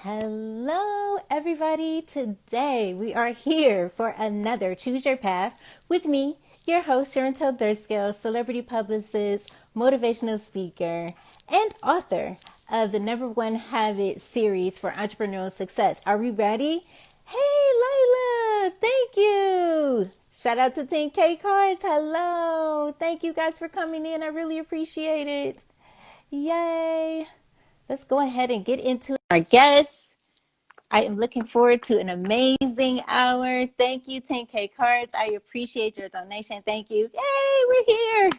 Hello, everybody. Today we are here for another Choose Your Path with me, your host, Sherontelle Dirskell, celebrity publicist, motivational speaker, and author of the #1 Habit series for entrepreneurial success. Are we ready? Hey, Layla, thank you. Shout out to 10K Cards. Hello. Thank you guys for coming in. I really appreciate it. Yay. Let's go ahead and get into our guests. I am looking forward to an amazing hour. Thank you, 10K Cards. I appreciate your donation. Thank you. Yay, we're here.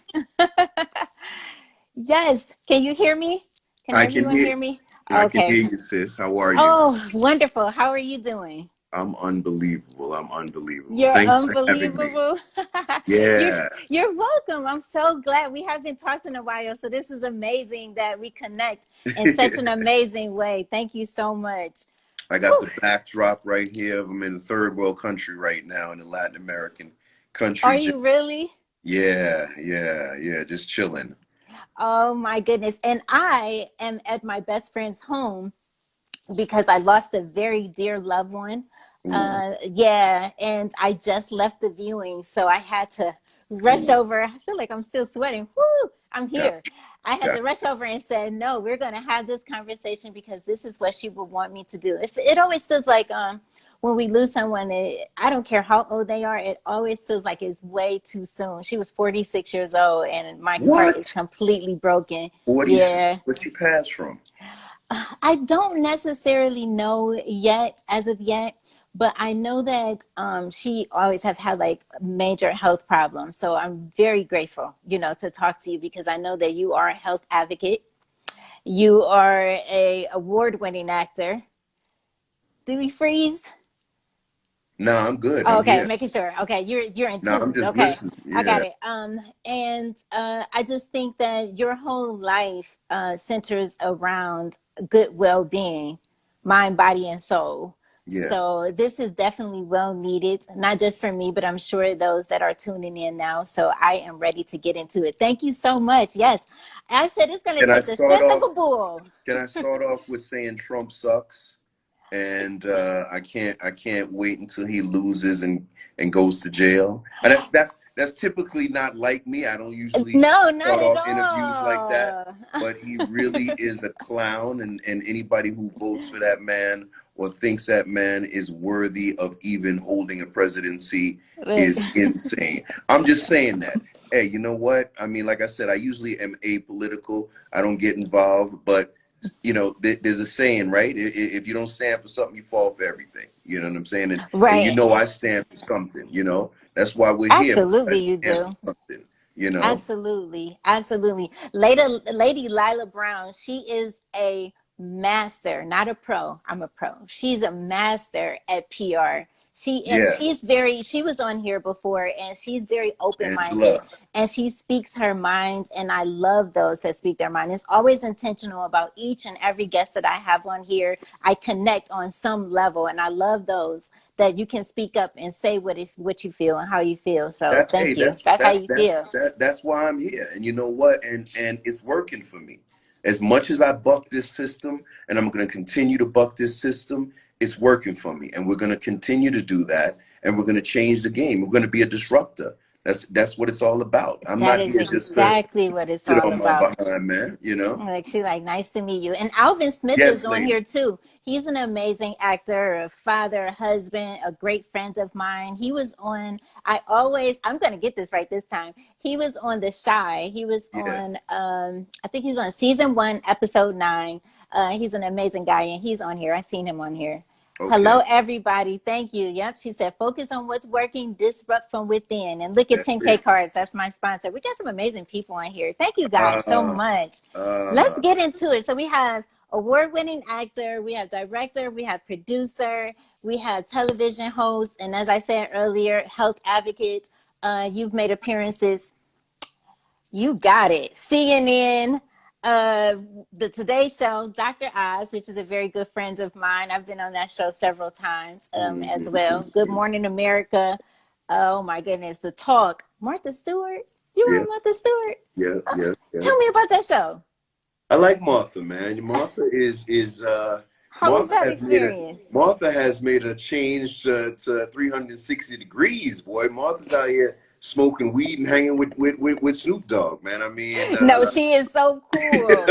Yes. Can you hear me? Can I can everyone hear hear me? I can Okay. hear you, sis. How are you? Oh, wonderful. How are you doing? I'm unbelievable. I'm unbelievable. You're Thanks for having me. unbelievable. you're Yeah. you're welcome. I'm so glad we haven't talked in a while. So this is amazing that we connect in such an amazing way. Thank you so much. I got Whew. the backdrop right here. I'm in a third world country right now, in a Latin American Are country. you really? Yeah. Just chilling. Oh my goodness. And I am at my best friend's home because I lost a very dear loved one. Ooh, Yeah, and I just left the viewing, so I had to rush ooh. over. I feel like I'm still sweating. Woo, I'm Got, here. I had got. to rush over and said, no, we're going to have this conversation because this is what she would want me to do. It always feels like when we lose someone, I don't care how old they are, it always feels like it's way too soon. She was 46 years old, and my heart is What? completely broken. 46? Yeah. Where'd she pass from? I don't necessarily know yet, as of yet, but I know that she always have had like major health problems. So I'm very grateful, to talk to you because I know that you are a health advocate. You are a award-winning actor. Do we freeze? No, I'm good. Oh, I'm okay, here. making sure. Okay, you're in No, I'm tuned. just Okay, listening. I got Yeah. it. And I just think that your whole life centers around good well-being, mind, body, and soul. Yeah. So this is definitely well needed, not just for me, but I'm sure those that are tuning in now. So I am ready to get into it. Thank you so much. Yes, I said it's going to Can I take the start strength of off? a bull. Can I start off with saying Trump sucks? And I can't wait until he loses and goes to jail. And that's typically not like me. I don't usually No, not start at off interviews like that. all. But he really is a clown, and anybody who votes for that man or thinks that man is worthy of even holding a presidency Look. is insane. I'm just saying that. Hey, you know what? I mean, like I said, I usually am apolitical. I don't get involved, but there's a saying, right? If you don't stand for something, you fall for everything. You know what I'm saying? And Right. I stand for something. That's why we're here. I Absolutely, you stand for do. something. You know. Absolutely. Absolutely. Lady Lila Brown, she is a master, not a pro. I'm a pro. She's a master at PR. Yeah, She was on here before and she's very open-minded Angela. and she speaks her mind and I love those that speak their mind. It's always intentional about each and every guest that I have on here. I connect on some level and I love those that you can speak up and say what you feel and how you feel. So That hey, thank you. That's how you feel. that's why I'm here. And you know what? And it's working for me. As much as I buck this system, and I'm going to continue to buck this system, it's working for me. And we're going to continue to do that. And we're going to change the game. We're going to be a disruptor. That's what it's all about. I'm That not is here just to exactly what it's sit all on my about. behind, man. Like she like, nice to meet you. And Alvin Smith is Yes, on lady. here too. He's an amazing actor, a father, a husband, a great friend of mine. He was on, I'm gonna get this right this time. He was on The Shy. He was Yeah. on I think he was on season 1, episode 9. He's an amazing guy and he's on here. I seen him on here. Hello, Okay. everybody. Thank you. Yep. She said, focus on what's working, disrupt from within. And look at That's 10K it. Cards. That's my sponsor. We got some amazing people on here. Thank you guys so Uh, much. Let's uh, get into it. So we have award-winning actor, we have director, we have producer, we have television host, and as I said earlier, health advocate. You've made appearances. You got it. CNN, uh, the Today Show, Dr. Oz, which is a very good friend of mine. I've been on that show several times as well. Good Morning America. Oh my goodness, The Talk. Martha Stewart. You yeah, were on Martha Stewart? yeah. Tell me about that show. I like Martha, man. Martha is How was that experience? Martha has made a change to 360 degrees, boy. Martha's out here smoking weed and hanging with Snoop Dogg, man. I mean, No, she is so cool.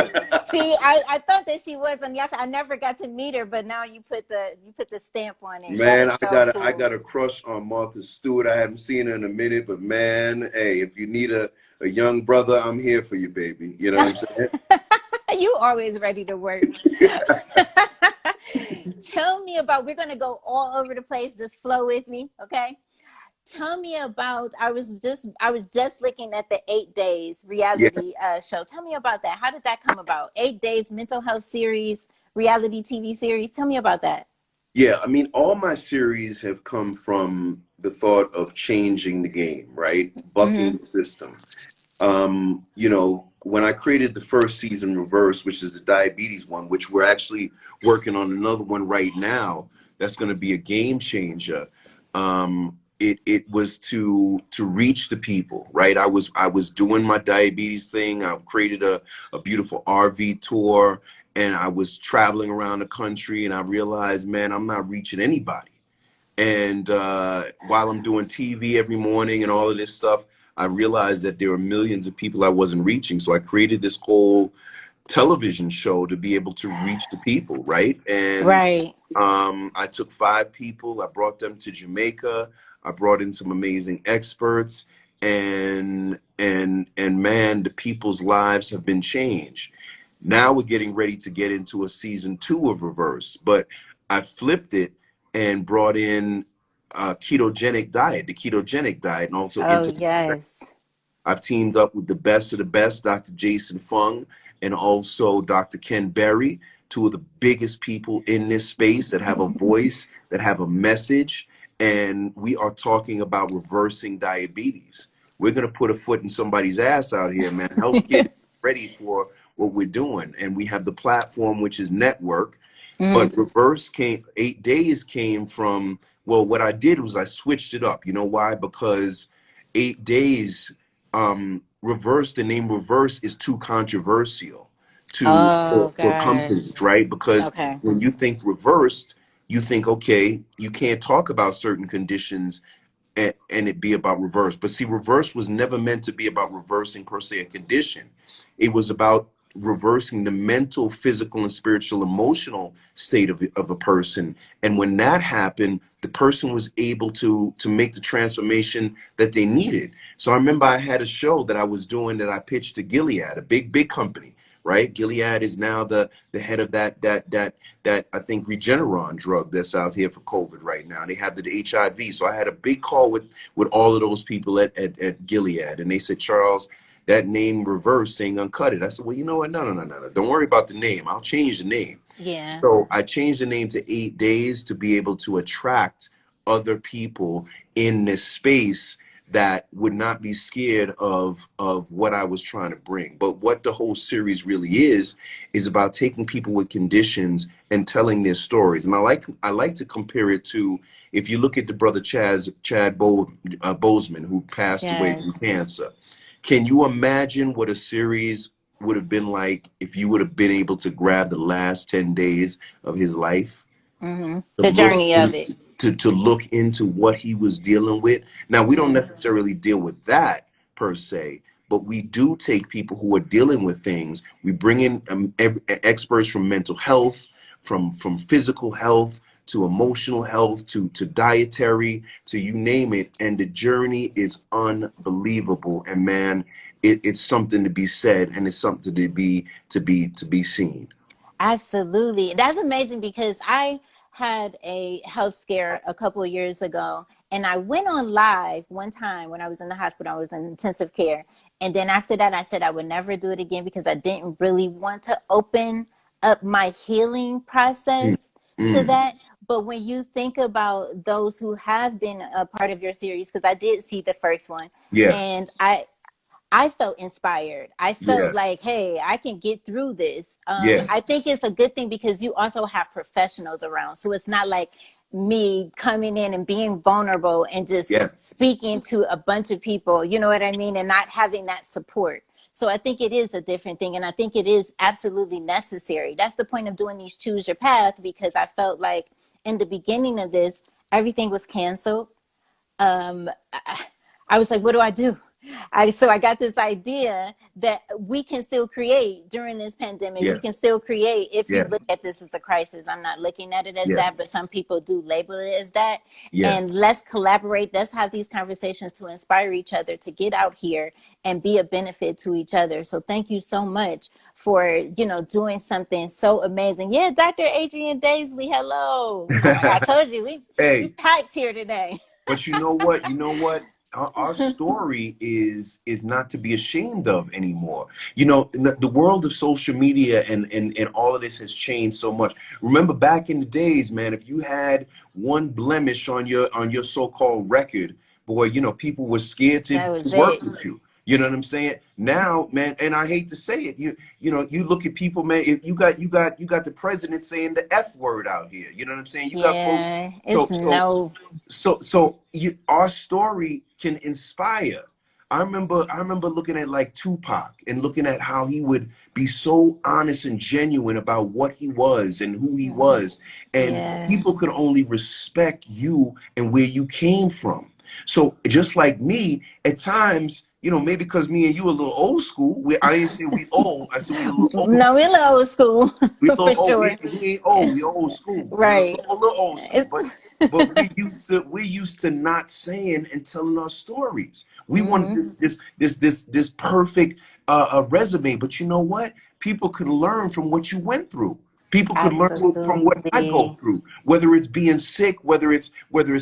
See, I thought that she was, and yes, I never got to meet her, but now you put the stamp on it. That man, is so I cool. got a crush on Martha Stewart. I haven't seen her in a minute, but man, hey, if you need a young brother, I'm here for you, baby. You know what I'm saying? You always ready to work. Tell me about, we're going to go all over the place. Just flow with me, okay? Tell me about, I was just looking at the 8 Days Yeah. reality show. Tell me about that. How did that come about? 8 Days mental health series, reality TV series. Tell me about that. Yeah, I mean, all my series have come from the thought of changing the game, right? Bucking Mm-hmm. the system. You know, when I created the first season, Reverse, which is the diabetes one, which we're actually working on another one right now, that's going to be a game changer. It was to reach the people, right? I was doing my diabetes thing. I created a beautiful RV tour, and I was traveling around the country, and I realized, man, I'm not reaching anybody. And while I'm doing TV every morning and all of this stuff, I realized that there were millions of people I wasn't reaching. So I created this whole television show to be able to reach the people, right? And Right. I took 5 people, I brought them to Jamaica, I brought in some amazing experts, and man, the people's lives have been changed. Now we're getting ready to get into a season 2 of Reverse, but I flipped it and brought in the ketogenic diet, and also Oh, intermittent. yes. I've teamed up with the best of the best, Dr. Jason Fung and also Dr. Ken Berry, two of the biggest people in this space that have a voice, that have a message. And we are talking about reversing diabetes. We're going to put a foot in somebody's ass out here, man. Help get ready for what we're doing. And we have the platform, which is Network. But Mm-hmm. Reverse came, 8 Days came from, well, what I did was I switched it up. You know why? Because 8 Days, reverse, the name Reverse is too controversial Oh, for gosh. companies, right? Because Okay. when you think reversed, you think, okay, you can't talk about certain conditions and it be about reverse. But see, reverse was never meant to be about reversing per se a condition. It was about reversing the mental, physical, and spiritual, emotional state of a person. And when that happened, the person was able to make the transformation that they needed. So I remember I had a show that I was doing that I pitched to Gilead, a big company, right? Gilead is now the head of that I think Regeneron drug that's out here for COVID right now. They have the HIV. So I had a big call with all of those people at Gilead, and they said, Charles, that name Reverse saying uncut it. I said, well, you know what? No. Don't worry about the name. I'll change the name. Yeah. So I changed the name to 8 Days to be able to attract other people in this space that would not be scared of what I was trying to bring. But what the whole series really is about taking people with conditions and telling their stories. And I like to compare it to, if you look at the brother Bozeman, who passed away from Yes. cancer. Can you imagine what a series would have been like if you would have been able to grab the last 10 days of his life? Mm-hmm. To The look journey of in, it. to look into what he was dealing with. Now, we don't Mm-hmm. necessarily deal with that per se, but we do take people who are dealing with things. We bring in experts from mental health, from physical health, to emotional health, to dietary, to you name it. And the journey is unbelievable. And man, it's something to be said, and it's something to be seen. Absolutely. That's amazing because I had a health scare a couple of years ago and I went on live one time when I was in the hospital. I was in intensive care. And then after that, I said I would never do it again because I didn't really want to open up my healing Mm, process to mm, that. But when you think about those who have been a part of your series, because I did see the first one, yeah, and I felt inspired. I felt yeah, like, hey, I can get through this. yeah, I think it's a good thing because you also have professionals around. So it's not like me coming in and being vulnerable and just yeah. speaking to a bunch of people, you know what I mean? And not having that support. So I think it is a different thing. And I think it is absolutely necessary. That's the point of doing these Choose Your Path, because I felt like in the beginning of this, everything was canceled. I was like, what do I do? So I got this idea that we can still create during this pandemic. We Yes. can still create if you Yes. look at this as a crisis. I'm not looking at it as Yes. that, but some people do label it as that. Yeah. And let's collaborate. Let's have these conversations to inspire each other to get out here and be a benefit to each other. So thank you so much for, doing something so amazing. Yeah, Dr. Adrian Daisley, hello. I told you, we Hey, packed here today. but you know what? You know what? Our story is not to be ashamed of anymore. You know, the world of social media and all of this has changed so much. Remember back in the days, man, if you had one blemish on your so-called record, boy, you know, people were scared to That was work it. with you. You know what I'm saying? Now, man, and I hate to say it, you know, you look at people, man. If you got the president saying the F word out here. You know what I'm saying? You got folks. Yeah, it's So no. our story can inspire. I remember looking at like Tupac and looking at how he would be so honest and genuine about what he was and who he was, and Yeah. people could only respect you and where you came from. So just like me, at times, you know, maybe because me and you are a little old school. I didn't say we old. I said we a little old. No, we're a little old school We for little old. sure. We ain't old. We old school. You know, Right. a little old school. It's But we're used to not saying and telling our stories. We want this perfect resume. But you know what? People can learn from what you went through. People could learn from what I go absolutely. through. Whether it's being sick, whether it's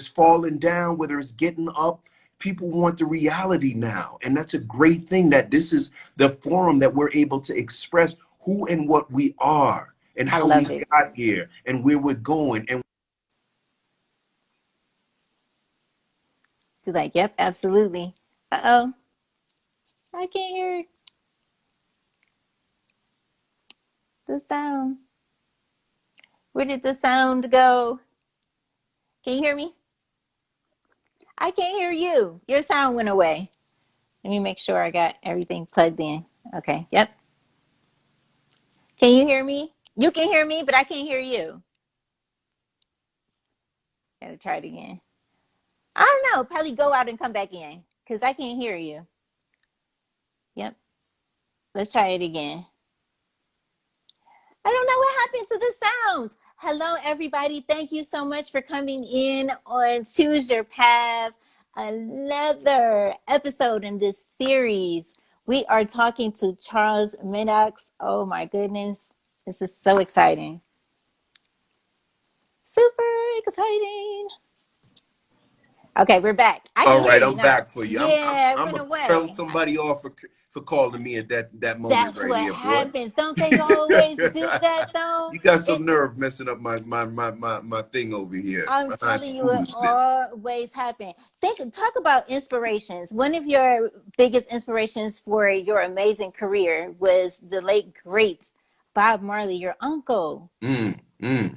falling down, whether it's getting up. People want the reality now, and that's a great thing. That this is the forum that we're able to express who and what we are and I how we love it. got here and where we're going. And She's like, yep, absolutely. Uh-oh. I can't hear the sound. Where did the sound go? Can you hear me? I can't hear you. Your sound went away. Let me make sure I got everything plugged in. Okay, yep. Can you hear me? You can hear me, but I can't hear you. Gotta try it again. I don't know. Probably go out and come back in because I can't hear you. Yep. Let's try it again. I don't know what happened to the sound. Hello, everybody. Thank you so much for coming in on Choose Your Path, another episode in this series. We are talking to Charles Mattocks. Oh my goodness. This is so exciting. Super exciting. Okay, we're back. I all can hear right, you I'm now. back for you. Yeah, it I'm went gonna tell away. somebody off for calling me at that moment That's right what here, boy. happens. Don't they always do that though? You got It some nerve messing up my thing over here. I'm Nice telling you, it foolishness. always happens. Talk about inspirations. One of your biggest inspirations for your amazing career was the late great Bob Marley, your uncle. Mm, mm,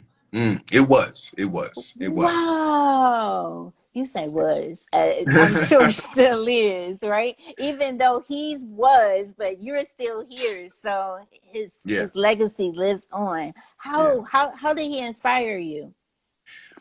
it was. Wow. You say was. I'm sure it still is, right? Even though he's was, but you're still here. So Yeah, his legacy lives on. yeah. How did he inspire you?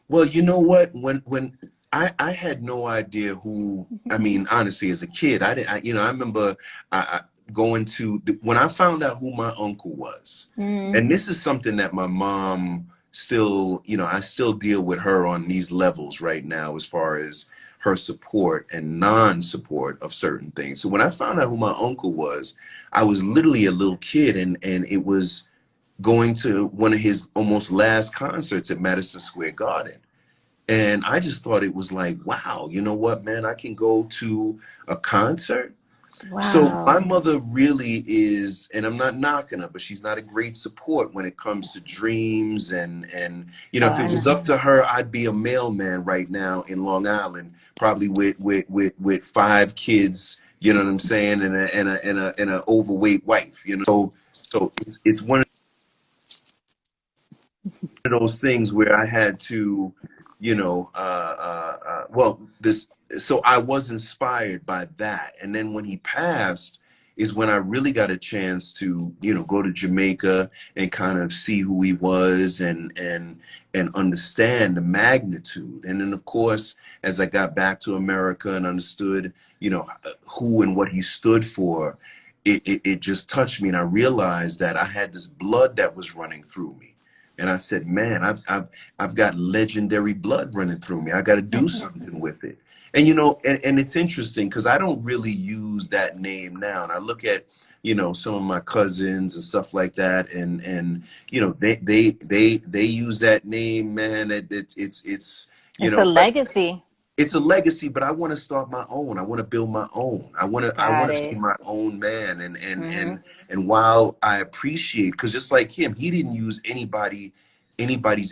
Well, you know what? When I had no idea who. I mean, honestly, as a kid, I didn't. I remember I going to when I found out who my uncle was, Mm, and this is something that my mom still. I still deal with her on these levels right now, as far as her support and non-support of certain things. So when I found out who my uncle was, I was literally a little kid, and it was going to one of his almost last concerts at Madison Square Garden. And I just thought it was like, wow, you know what, man, I can go to a concert. So my wow. mother really is, and I'm not knocking her, but she's not a great support when it comes to dreams. And Oh, if it I was know. up to her, I'd be a mailman right now in Long Island, probably with 5 kids, you know what I'm saying, and a overweight wife, you know. So it's one of those things where I had to, well, this, so I was inspired by that. And then when he passed, is when I really got a chance to, you know, go to Jamaica and kind of see who he was and understand the magnitude. And then of course, as I got back to America and understood, you know, who and what he stood for, it just touched me. And I realized that I had this blood that was running through me. And I said, man, I've got legendary blood running through me. I got to do something with it. And, you know, and it's interesting because I don't really use that name now. And I look at, you know, some of my cousins and stuff like that. And, you know, they use that name, man. You It's a know, legacy. it's a legacy, but I want to start my own. I want to build my own. I Got want to be it. my own man. And Hmm. and while I appreciate, because just like him, he didn't use anybody's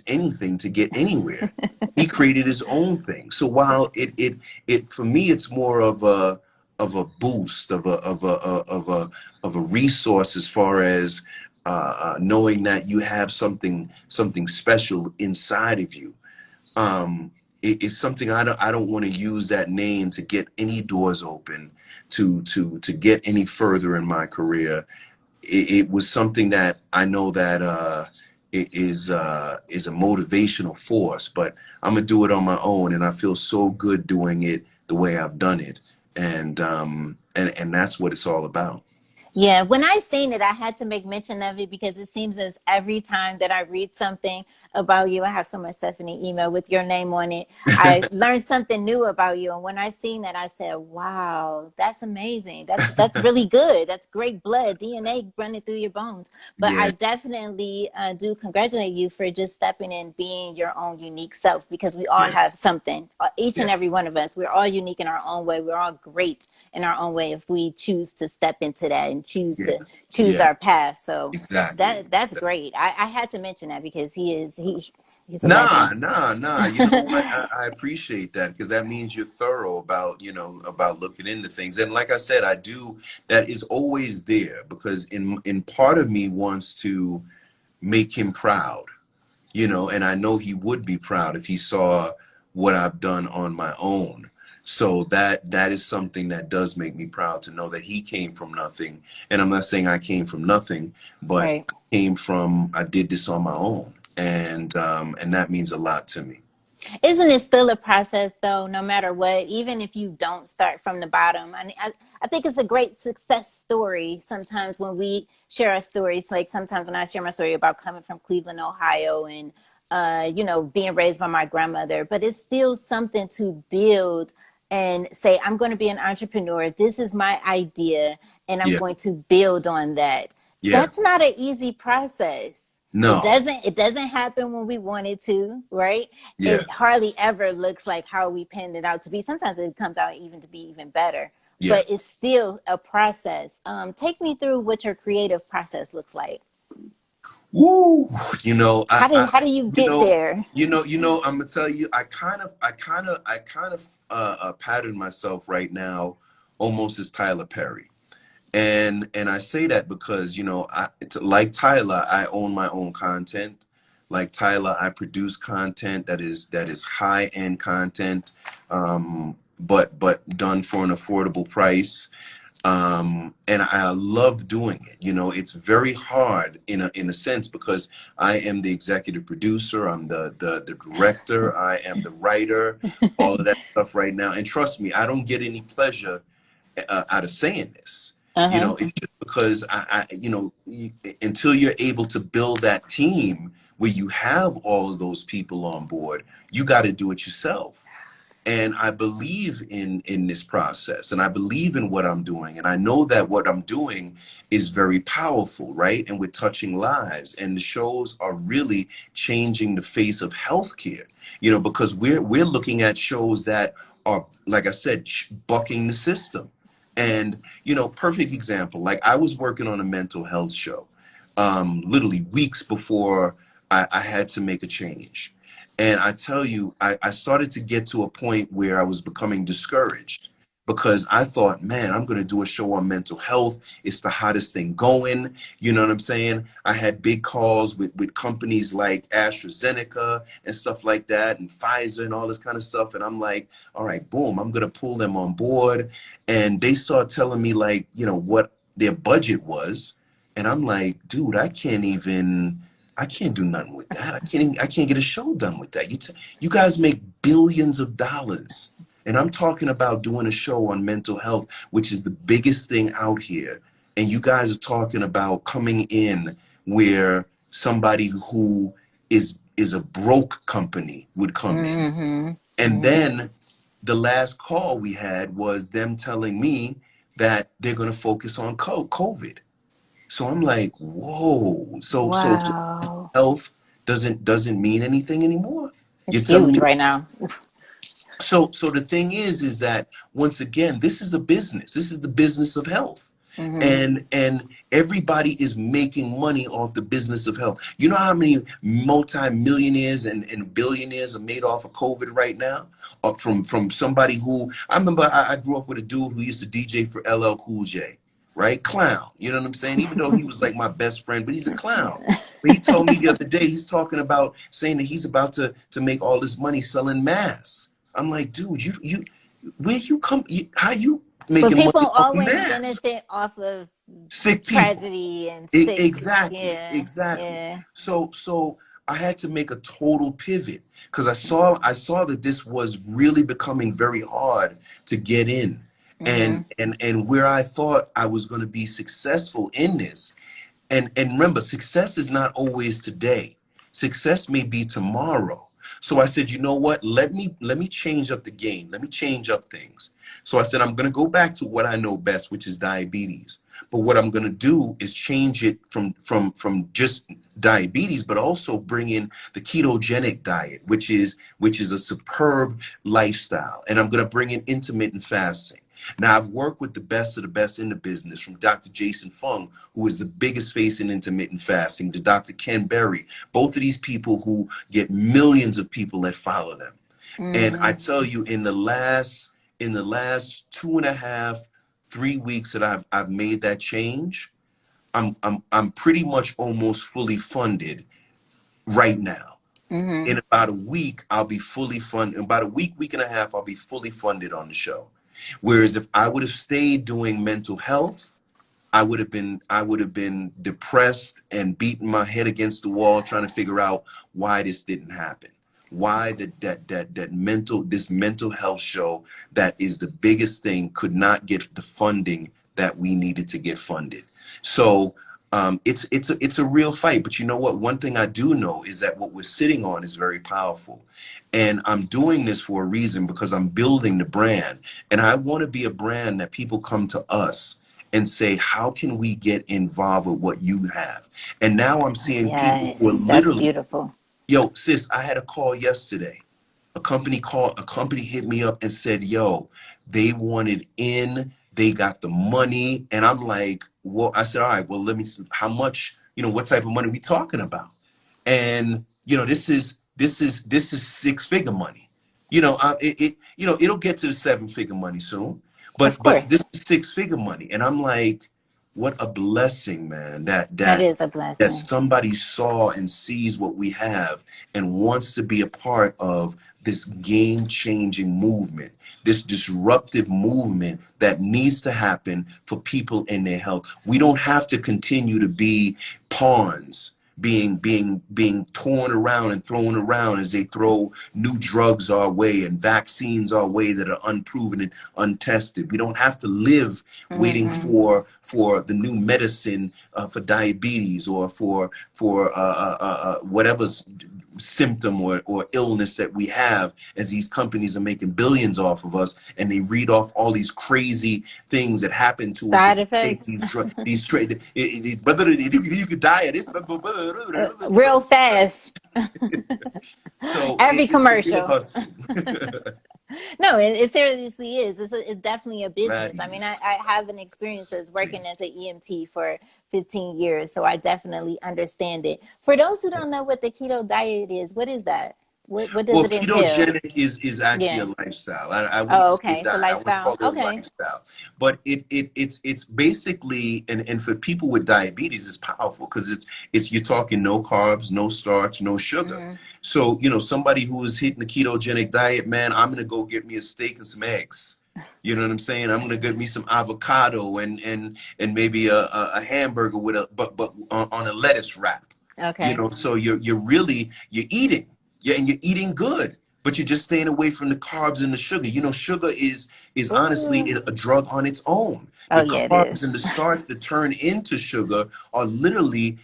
anything to get anywhere. He created his own thing. So while it for me, it's more of a boost of a resource as far as knowing that you have something special inside of you. It's something I don't want to use that name to get any doors open to get any further in my career. It was something that I know that it is a motivational force, but I'm gonna do it on my own, and I feel so good doing it the way I've done it, and that's what it's all about. Yeah, when I seen it, I had to make mention of it because it seems as every time that I read something about you, I have so much stuff in the email with your name on it. I learned something new about you, and when I seen that, I said, "Wow, that's amazing. That's really good. That's great blood, DNA running through your bones." But Yeah, I definitely do congratulate you for just stepping in, being your own unique self, because we all yeah, have something. Each yeah, and every one of us, we're all unique in our own way. We're all great in our own way if we choose to step into that and yeah, choose yeah. our path. So Exactly. that's great. I had to mention that because he's a legend. Nah. You know what? I appreciate that because that means you're thorough about, you know, about looking into things. And like I said, I do, that is always there because in part of me wants to make him proud, you know, and I know he would be proud if he saw what I've done on my own. So that is something that does make me proud to know that he came from nothing. And I'm not saying I came from nothing, but Right. I did this on my own. And that means a lot to me. Isn't it still a process though, no matter what, even if you don't start from the bottom? I think it's a great success story sometimes when we share our stories. Like sometimes when I share my story about coming from Cleveland, Ohio, and you know, being raised by my grandmother, but it's still something to build and say, I'm going to be an entrepreneur. This is my idea, and I'm Yeah, going to build on that. yeah. That's not an easy process. No, It doesn't happen when we want it to, right? yeah, It hardly ever looks like how we penned it out to be. Sometimes it comes out even to be even better, yeah. but it's still a process. Take me through what your creative process looks like. Woo, you know, How do you you get know, there? I'm gonna tell you, I kind of pattern myself right now almost as Tyler Perry. And I say that because, you know, like Tyler, I own my own content. Like Tyler, I produce content that is high end content, but done for an affordable price. And I love doing it. You know, it's very hard in a sense because I am the executive producer, I'm the director, I am the writer, all of that stuff right now. And trust me, I don't get any pleasure out of saying this. Uh You huh. know, it's just because you know, until you're able to build that team where you have all of those people on board, you got to do it yourself. And I believe in this process, and I believe in what I'm doing, and I know that what I'm doing is very powerful, right? And we're touching lives, and the shows are really changing the face of healthcare. You know, because we're looking at shows that are, like I said, bucking the system. And you know, perfect example. Like I was working on a mental health show, literally weeks before I had to make a change. And I tell you, I started to get to a point where I was becoming discouraged because I thought, man, I'm going to do a show on mental health. It's the hottest thing going. You know what I'm saying? I had big calls with companies like AstraZeneca and stuff like that, and Pfizer and all this kind of stuff. And I'm like, all right, boom, I'm going to pull them on board. And they start telling me like, you know, their budget was. And I'm like, dude, I can't do nothing with that. I can't get a show done with that. You guys make billions of dollars. And I'm talking about doing a show on mental health, which is the biggest thing out here. And you guys are talking about coming in where somebody who is a broke company would come in. Mm-hmm. And Mm-hmm. then the last call we had was them telling me that they're going to focus on COVID. So I'm like, whoa. So Wow. health doesn't mean anything anymore. You're It's telling huge me. right now. So the thing is that once again, this is a business. This is the business of health. Mm-hmm. And everybody is making money off the business of health. You know how many multi-millionaires and billionaires are made off of COVID right now? From somebody who, I remember I grew up with a dude who used to DJ for LL Cool J, right? Clown, you know what I'm saying? Even though he was like my best friend, but he's a clown. But he told me the other day, he's talking about saying that he's about to make all this money selling masks. I'm like, dude, where you come, how you But making people money off of always masks? benefit off of Sick people. tragedy and sick. Exactly, Yeah. exactly. Yeah. So I had to make a total pivot because I saw that this was really becoming very hard to get in. Mm-hmm. And where I thought I was going to be successful in this, and remember, success is not always today. Success may be tomorrow. So I said, you know what? Let me change up the game. Let me change up things. So I said, I'm going to go back to what I know best, which is diabetes. But what I'm going to do is change it from just diabetes, but also bring in the ketogenic diet, which is a superb lifestyle. And I'm going to bring in intermittent fasting. Now, I've worked with the best of the best in the business, from Dr. Jason Fung, who is the biggest face in intermittent fasting, to Dr. Ken Berry, both of these people who get millions of people that follow them. And I Mm-hmm. tell you, in the last 2.5, 3 weeks that I've made that change, I'm pretty much almost fully funded right now. Mm-hmm. In about a week, I'll be fully funded. In about a week and a half, I'll be fully funded on the show. Whereas if I would have stayed doing mental health, I would have been depressed and beating my head against the wall trying to figure out why this didn't happen. Why this mental health show that is the biggest thing could not get the funding that we needed to get funded. So it's a real fight. But you know what? One thing I do know is that what we're sitting on is very powerful. And I'm doing this for a reason, because I'm building the brand. And I want to be a brand that people come to us and say, how can we get involved with what you have? And now I'm seeing people who are Yes, that's literally, beautiful. yo, sis, I had a call yesterday. A company hit me up and said, yo, they wanted in, they got the money. And I'm like, well, I said, all right, well, let me see how much, what type of money we talking about? And, this is 6-figure money. It'll get to the 7-figure money soon, Of but this course. is 6-figure money. And I'm like, what a blessing, man, That that is a that blessing. somebody saw and sees what we have and wants to be a part of this game-changing movement, this disruptive movement that needs to happen for people in their health. We don't have to continue to be pawns, being torn around and thrown around as they throw new drugs our way and vaccines our way that are unproven and untested. We don't have to live waiting Mm-hmm. for the new medicine for diabetes or for whatever symptom or illness that we have, as these companies are making billions off of us, and they read off all these crazy things that happen to us if Side we take effects. these drugs, these trade, whether you could die of this. Real fast. So Every it's a real commercial. hustle. No, it seriously is. It's definitely a That business. I mean, is. I have an experience as working as an EMT for 15 years, so I definitely understand it. For those who don't know what the keto diet is, what is that? What does Well, it entail? ketogenic is actually a Yeah. lifestyle. I wouldn't Oh, say okay. It's a diet. I wouldn't call lifestyle. it a Okay. lifestyle. But it's basically, and for people with diabetes, it's powerful because it's you're talking no carbs, no starch, no sugar. Mm-hmm. So somebody who is hitting the ketogenic diet, man, I'm gonna go get me a steak and some eggs. You know what I'm saying? I'm gonna get me some avocado and maybe a hamburger with a but on a lettuce wrap. You Okay. know, so you're eating, yeah, and you're eating good, but you're just staying away from the carbs and the sugar. You know, sugar is honestly Ooh. a drug on its own. Oh The yeah, it carbs and is. the starch that turn into sugar are literally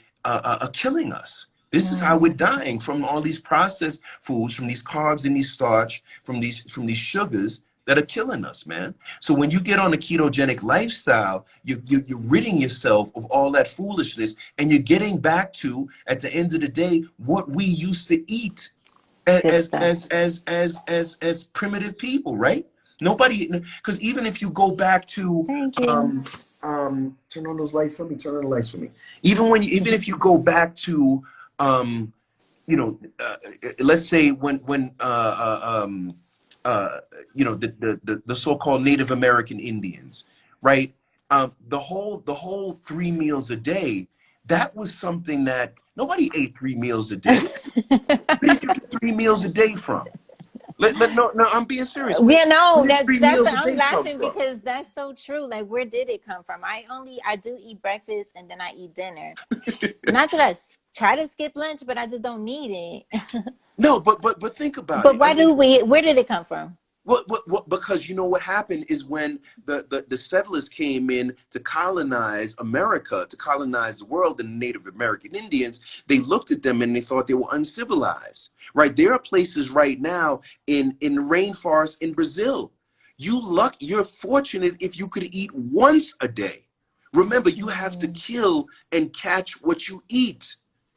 killing us. This is how we're Mm, dying from all these processed foods, from these carbs and these starch, from these sugars that are killing us, man. So when you get on a ketogenic lifestyle, you're ridding yourself of all that foolishness, and you're getting back to, at the end of the day, what we used to eat good as stuff. as as as as primitive people, right? Nobody, because even if you go back to Thank you. turn on those lights for me, turn on the lights for me. Even if you go back to um let's say when uh, the so-called Native American Indians, right? The whole 3 meals a day, that was something that nobody ate 3 meals a day. Where did you get 3 meals a day from? No, I'm being serious. Where, Yeah, no, where did three that's meals a I'm day come laughing from? because that's so true. Like, where did it come from? I do eat breakfast and then I eat dinner. Not that try to skip lunch, but I just don't need it. No, but think about But it. I why mean, do we? Where did it come from? what, because you know what happened is when the settlers came in to colonize America, to colonize the world, and the Native American Indians, they looked at them and they thought they were uncivilized, right? There are places right now in the rainforest in Brazil. You're fortunate if you could eat once a day. Remember, you have to Mm, kill and catch what you eat,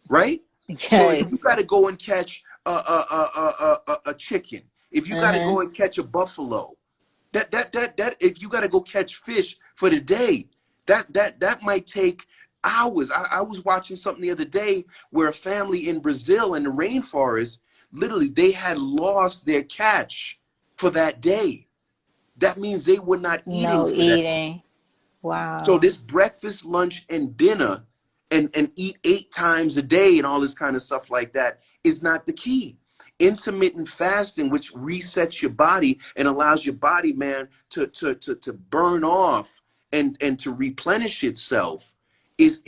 right? So if you yes. got to go and catch a chicken, if you got to Uh-huh. go and catch a buffalo, that if you got to go catch fish for the day, that might take hours. I was watching something the other day where a family in Brazil in the rainforest, literally they had lost their catch for that day. That means they were not eating No for that day. eating. So Wow. this breakfast, lunch, and dinner, and eat 8 times a day and all this kind of stuff like that is not the key. Intermittent fasting, which resets your body and allows your body, man, to burn off and to replenish itself, is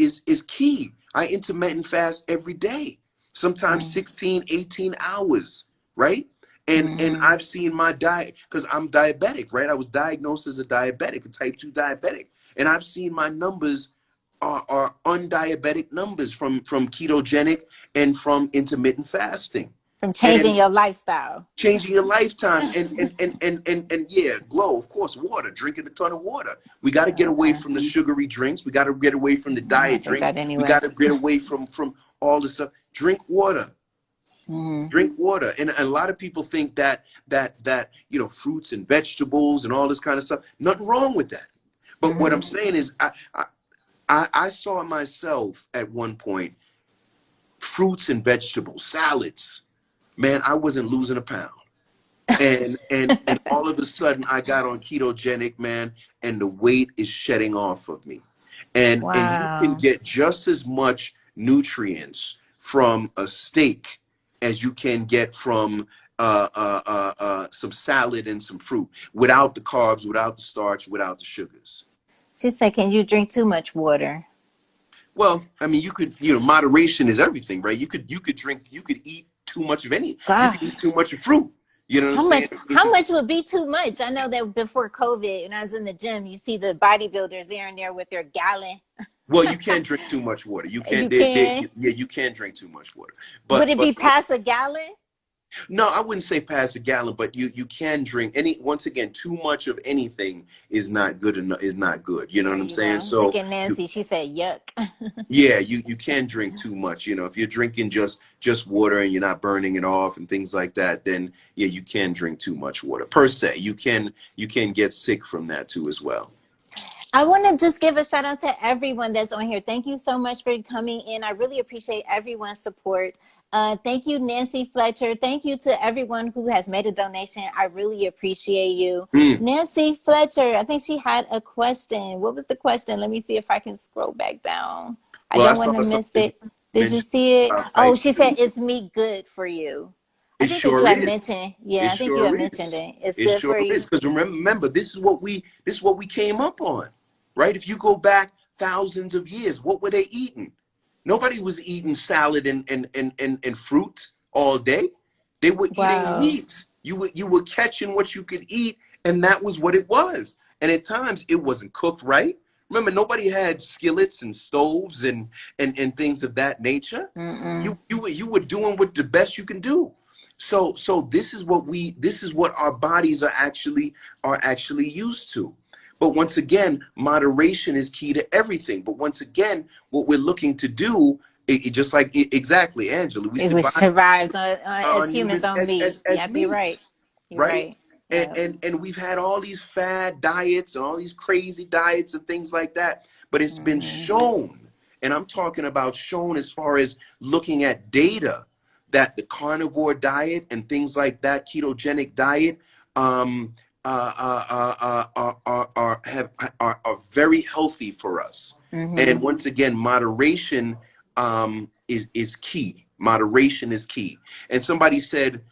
key. I intermittent fast every day, sometimes Mm, 16, 18 hours, right? And mm-hmm. I've seen my diet, because I'm diabetic, right? I was diagnosed as a diabetic, a type 2 diabetic. And I've seen my numbers are undiabetic numbers from ketogenic and from intermittent fasting. From changing And your lifestyle. changing your lifetime, and yeah, glow, of course, water, drinking a ton of water. We got to get away Okay. from the sugary drinks. We got to get away from the I diet drink drinks. that We anyway. got to get away from all this stuff. Drink water. Mm-hmm. Drink water. And a lot of people think that fruits and vegetables and all this kind of stuff, nothing wrong with that. But what I'm Mm-hmm. saying is, I saw myself at one point, fruits and vegetables, salads. Man, I wasn't losing a pound. And all of a sudden I got on ketogenic, man, and the weight is shedding off of me. And you can Wow. get just as much nutrients from a steak as you can get from some salad and some fruit, without the carbs, without the starch, without the sugars. She said, "Can you drink too much water?" Well, I mean, moderation is everything, right? You could eat too much of you God, could eat too much of fruit. You know what I'm how much? saying? How much would be too much? I know that before COVID, when I was in the gym, you see the bodybuilders there and there with their gallon. Well, you can't drink too much water. You can't, You can. yeah, you can't drink too much water. Would But it be past a gallon? no, I wouldn't say past a gallon, but you can drink once again, too much of anything is not good enough, is not good. You know There what I'm you saying? go. Look So at Nancy. She said, "Yuck." yeah, you can drink too much. If you're drinking just water and you're not burning it off and things like that, then yeah, you can drink too much water per se. You can get sick from that too as well. I want to just give a shout out to everyone that's on here. Thank you so much for coming in. I really appreciate everyone's support. Thank you, Nancy Fletcher. Thank you to everyone who has made a donation. I really appreciate you. Mm. Nancy Fletcher, I think she had a question. What was the question? Let me see if I can scroll back down. I Well, I don't want to saw miss something it. Did you mentioned see it? about Oh, type she said, 2. "Is meat good for you?" I It think that you sure had is. mentioned, yeah, It I think you had sure mentioned is. it. It's It good sure for is. you. Because remember, this is what we came up on, right? If you go back thousands of years, what were they eating? Nobody was eating salad and fruit all day. They were eating Wow. meat. You were catching what you could eat, and that was what it was. And at times it wasn't cooked right. Remember, nobody had skillets and stoves and things of that nature. Mm-mm. You were doing what the best you can do. So this is what our bodies are actually used to. But once again, moderation is key to everything. But once again, what we're looking to do, just like exactly, Angela, we If we survive survived as on humans humans on as meat. as as Yep, you're meat, right. You're right? right. And Yep. and and we've had all these fad diets and all these crazy diets and things like that. But it's been Mm-hmm. shown, and I'm talking about shown as far as looking at data, that the carnivore diet and things like that, ketogenic diet, um, are very healthy for us. Mm-hmm. And once again, moderation is key. Moderation is key. And somebody said,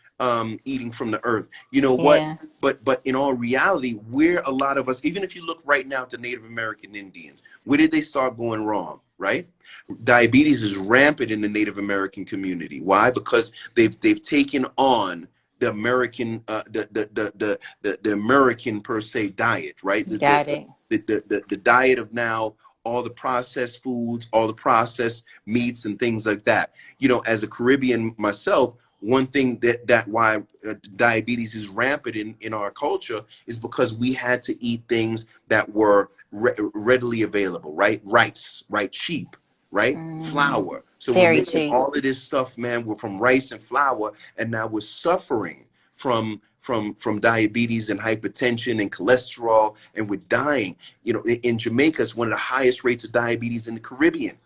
eating from the earth. You know what? Yeah. But in all reality, where a lot of us, even if you look right now to Native American Indians, where did they start going wrong? Right? Diabetes is rampant in the Native American community. Why? Because they've taken on the American the American per se diet, right? Got it. The diet of now, all the processed foods, all the processed meats and things like that. As a Caribbean myself, one thing that why diabetes is rampant in our culture is because we had to eat things that were readily available, right? Rice, right? Cheap, right? Mm. Flour. So we're Very making cheap. all of this stuff, man. We're from rice and flour, and now we're suffering from diabetes and hypertension and cholesterol, and we're dying. In Jamaica, it's one of the highest rates of diabetes in the Caribbean.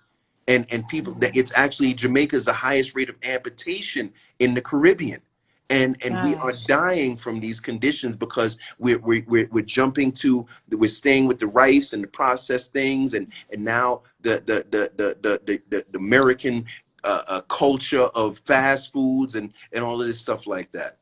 And people, that it's actually, Jamaica's the highest rate of amputation in the Caribbean. And we are Gosh. dying from these conditions because we're staying with the rice and the processed things, and now the American culture of fast foods and all of this stuff like that.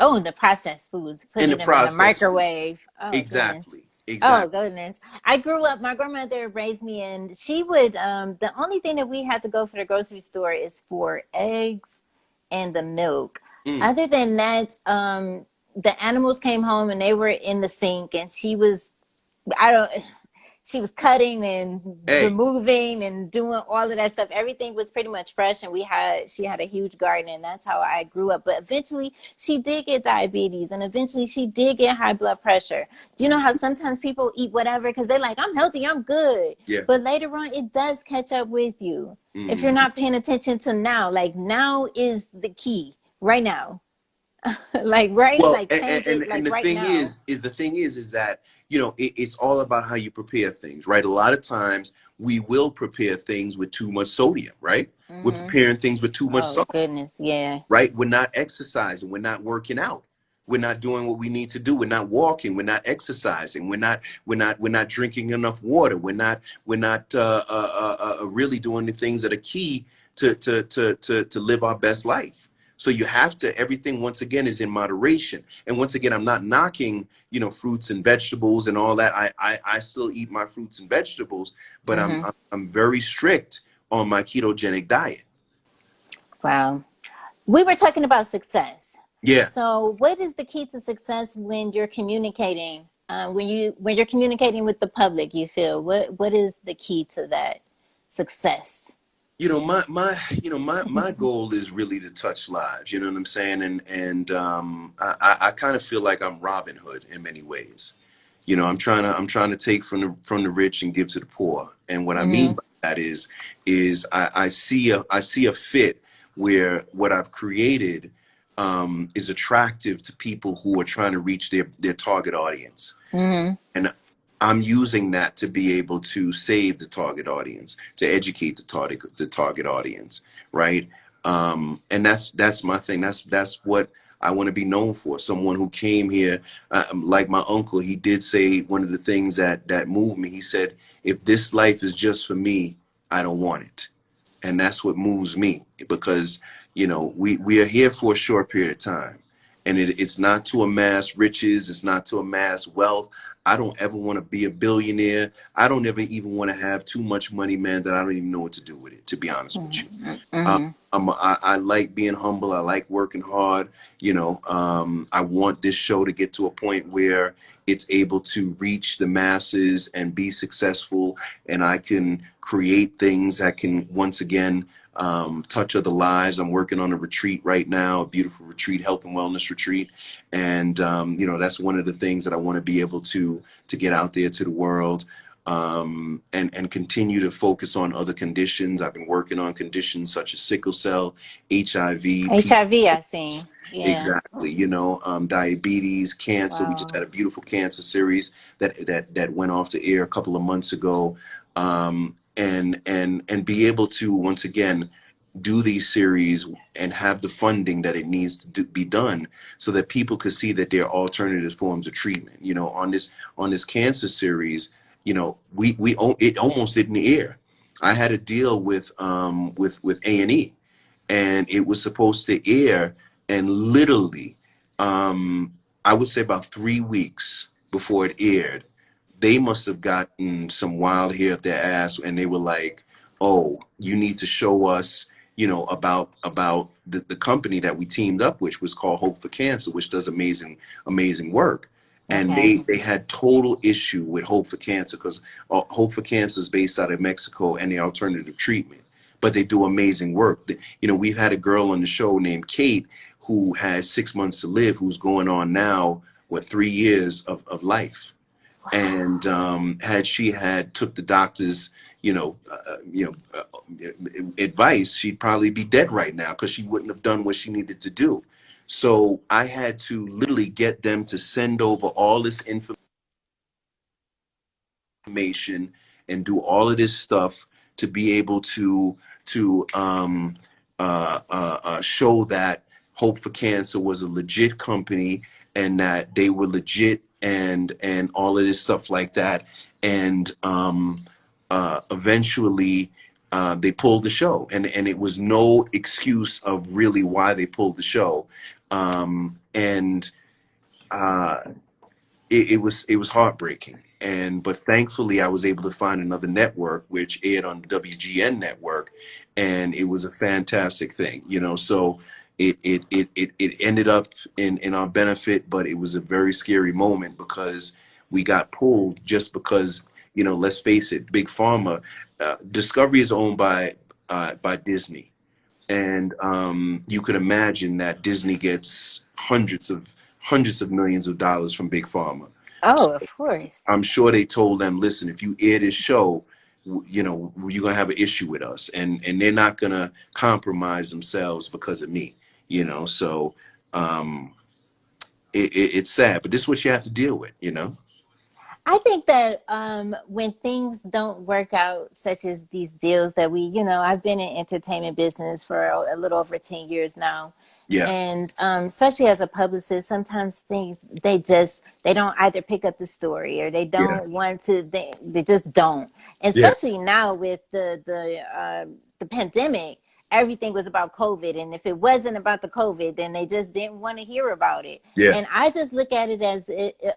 Oh, the processed foods, And the putting them in the processed food. microwave. Oh goodness. Exactly. Oh Exactly. goodness. I grew up, my grandmother raised me and she would the only thing that we had to go for the grocery store is for eggs and the milk. Mm. Other than that, the animals came home and they were in the sink and I don't she was cutting and Hey. removing and doing all of that stuff. Everything was pretty much fresh, and she had a huge garden, and that's how I grew up. But eventually, she did get diabetes, and eventually, she did get high blood pressure. Do you know how sometimes people eat whatever because they're like, "I'm healthy, I'm good," Yeah. but later on, it does catch up with you if you're Mm. not paying attention to now. Like now is the key, right now. Like right, Well, like change it, and like the right thing now. is that it's all about how you prepare things, right? A lot of times we will prepare things with too much sodium, right? We're Mm-hmm. preparing things with too much Oh salt, goodness, yeah. right? We're not exercising, we're not working out, we're not doing what we need to do, we're not walking, we're not exercising, we're not drinking enough water, we're not really doing the things that are key to live our best life. So you have to, everything once again is in moderation. And once again, I'm not knocking, fruits and vegetables and all that. I still eat my fruits and vegetables, but I'm Mm-hmm. I'm, I'm very strict on my ketogenic diet. Wow. We were talking about success. Yeah. So, what is the key to success when you're communicating? When you're communicating with the public, you feel what is the key to that success? My goal is really to touch lives. You know what I'm saying? And I kind of feel like I'm Robin Hood in many ways. I'm trying to take from the rich and give to the poor. And what I mean Mm-hmm. by that is I see a fit where what I've created is attractive to people who are trying to reach their target audience. Mm-hmm. And I'm using that to be able to save the target audience, to educate the target audience, right? And that's my thing. That's what I want to be known for. Someone who came here, like my uncle. He did say one of the things that moved me. He said, "If this life is just for me, I don't want it." And that's what moves me, because You know, we are here for a short period of time, and it's not to amass riches. It's not to amass wealth. I don't ever want to be a billionaire. I don't ever even want to have too much money, man, that I don't even know what to do with it, to be honest with you. Mm-hmm. I like being humble. I like working hard. You know, I want this show to get to a point where it's able to reach the masses and be successful, and I can create things that can once again touch other lives. I'm working on a retreat right now, a beautiful retreat, health and wellness retreat, and you know, that's one of the things that I want to be able to get out there to the world. And continue to focus on other conditions. I've been working on conditions such as sickle cell, HIV, HIV, I seen. Yeah. exactly, you know, diabetes, cancer. We just Wow. had a beautiful cancer series that went off the air a couple of months ago, and be able to once again do these series and have the funding that it needs to be done, so that people could see that there are alternative forms of treatment. You know, on this cancer series, you know, it almost didn't air. I had a deal with A&E, and it was supposed to air, and literally, I would say about 3 weeks before it aired, they must have gotten some wild hair up their ass, and they were like, "Oh, you need to show us, you know, about the company that we teamed up with, which was called Hope for Cancer, which does amazing work." And Okay. they had total issue with Hope for Cancer, because Hope for Cancer is based out of Mexico, and the alternative treatment, but they do amazing work. You know, we've had a girl on the show named Kate who has 6 months to live, who's going on now, what, 3 years of life. And had she had took the doctor's, advice, she'd probably be dead right now, because she wouldn't have done what she needed to do. So I had to literally get them to send over all this information and do all of this stuff to be able to show that Hope for Cancer was a legit company, and that they were legit, and all of this stuff like that. And eventually they pulled the show, and it was no excuse of really why they pulled the show. And it was heartbreaking. But thankfully I was able to find another network which aired on the WGN network, and it was a fantastic thing, you know. So it ended up in our benefit, but it was a very scary moment, because we got pulled just because, you know, let's face it, Big Pharma, Discovery is owned by Disney. And you could imagine that Disney gets hundreds of millions of dollars from Big Pharma. Oh, of course. I'm sure they told them, listen, if you air this show, you know, you're gonna have an issue with us, and they're not gonna compromise themselves because of me, you know. So it's sad, but this is what you have to deal with, you know. I think that when things don't work out, such as these deals that I've been in entertainment business for a little over 10 years now. Yeah, And especially as a publicist, sometimes things, they don't either pick up the story, or they yeah, don't want to, they just don't. And yeah, especially now with the pandemic, everything was about COVID. And if it wasn't about the COVID, then they just didn't want to hear about it. yeah, And I just look at it as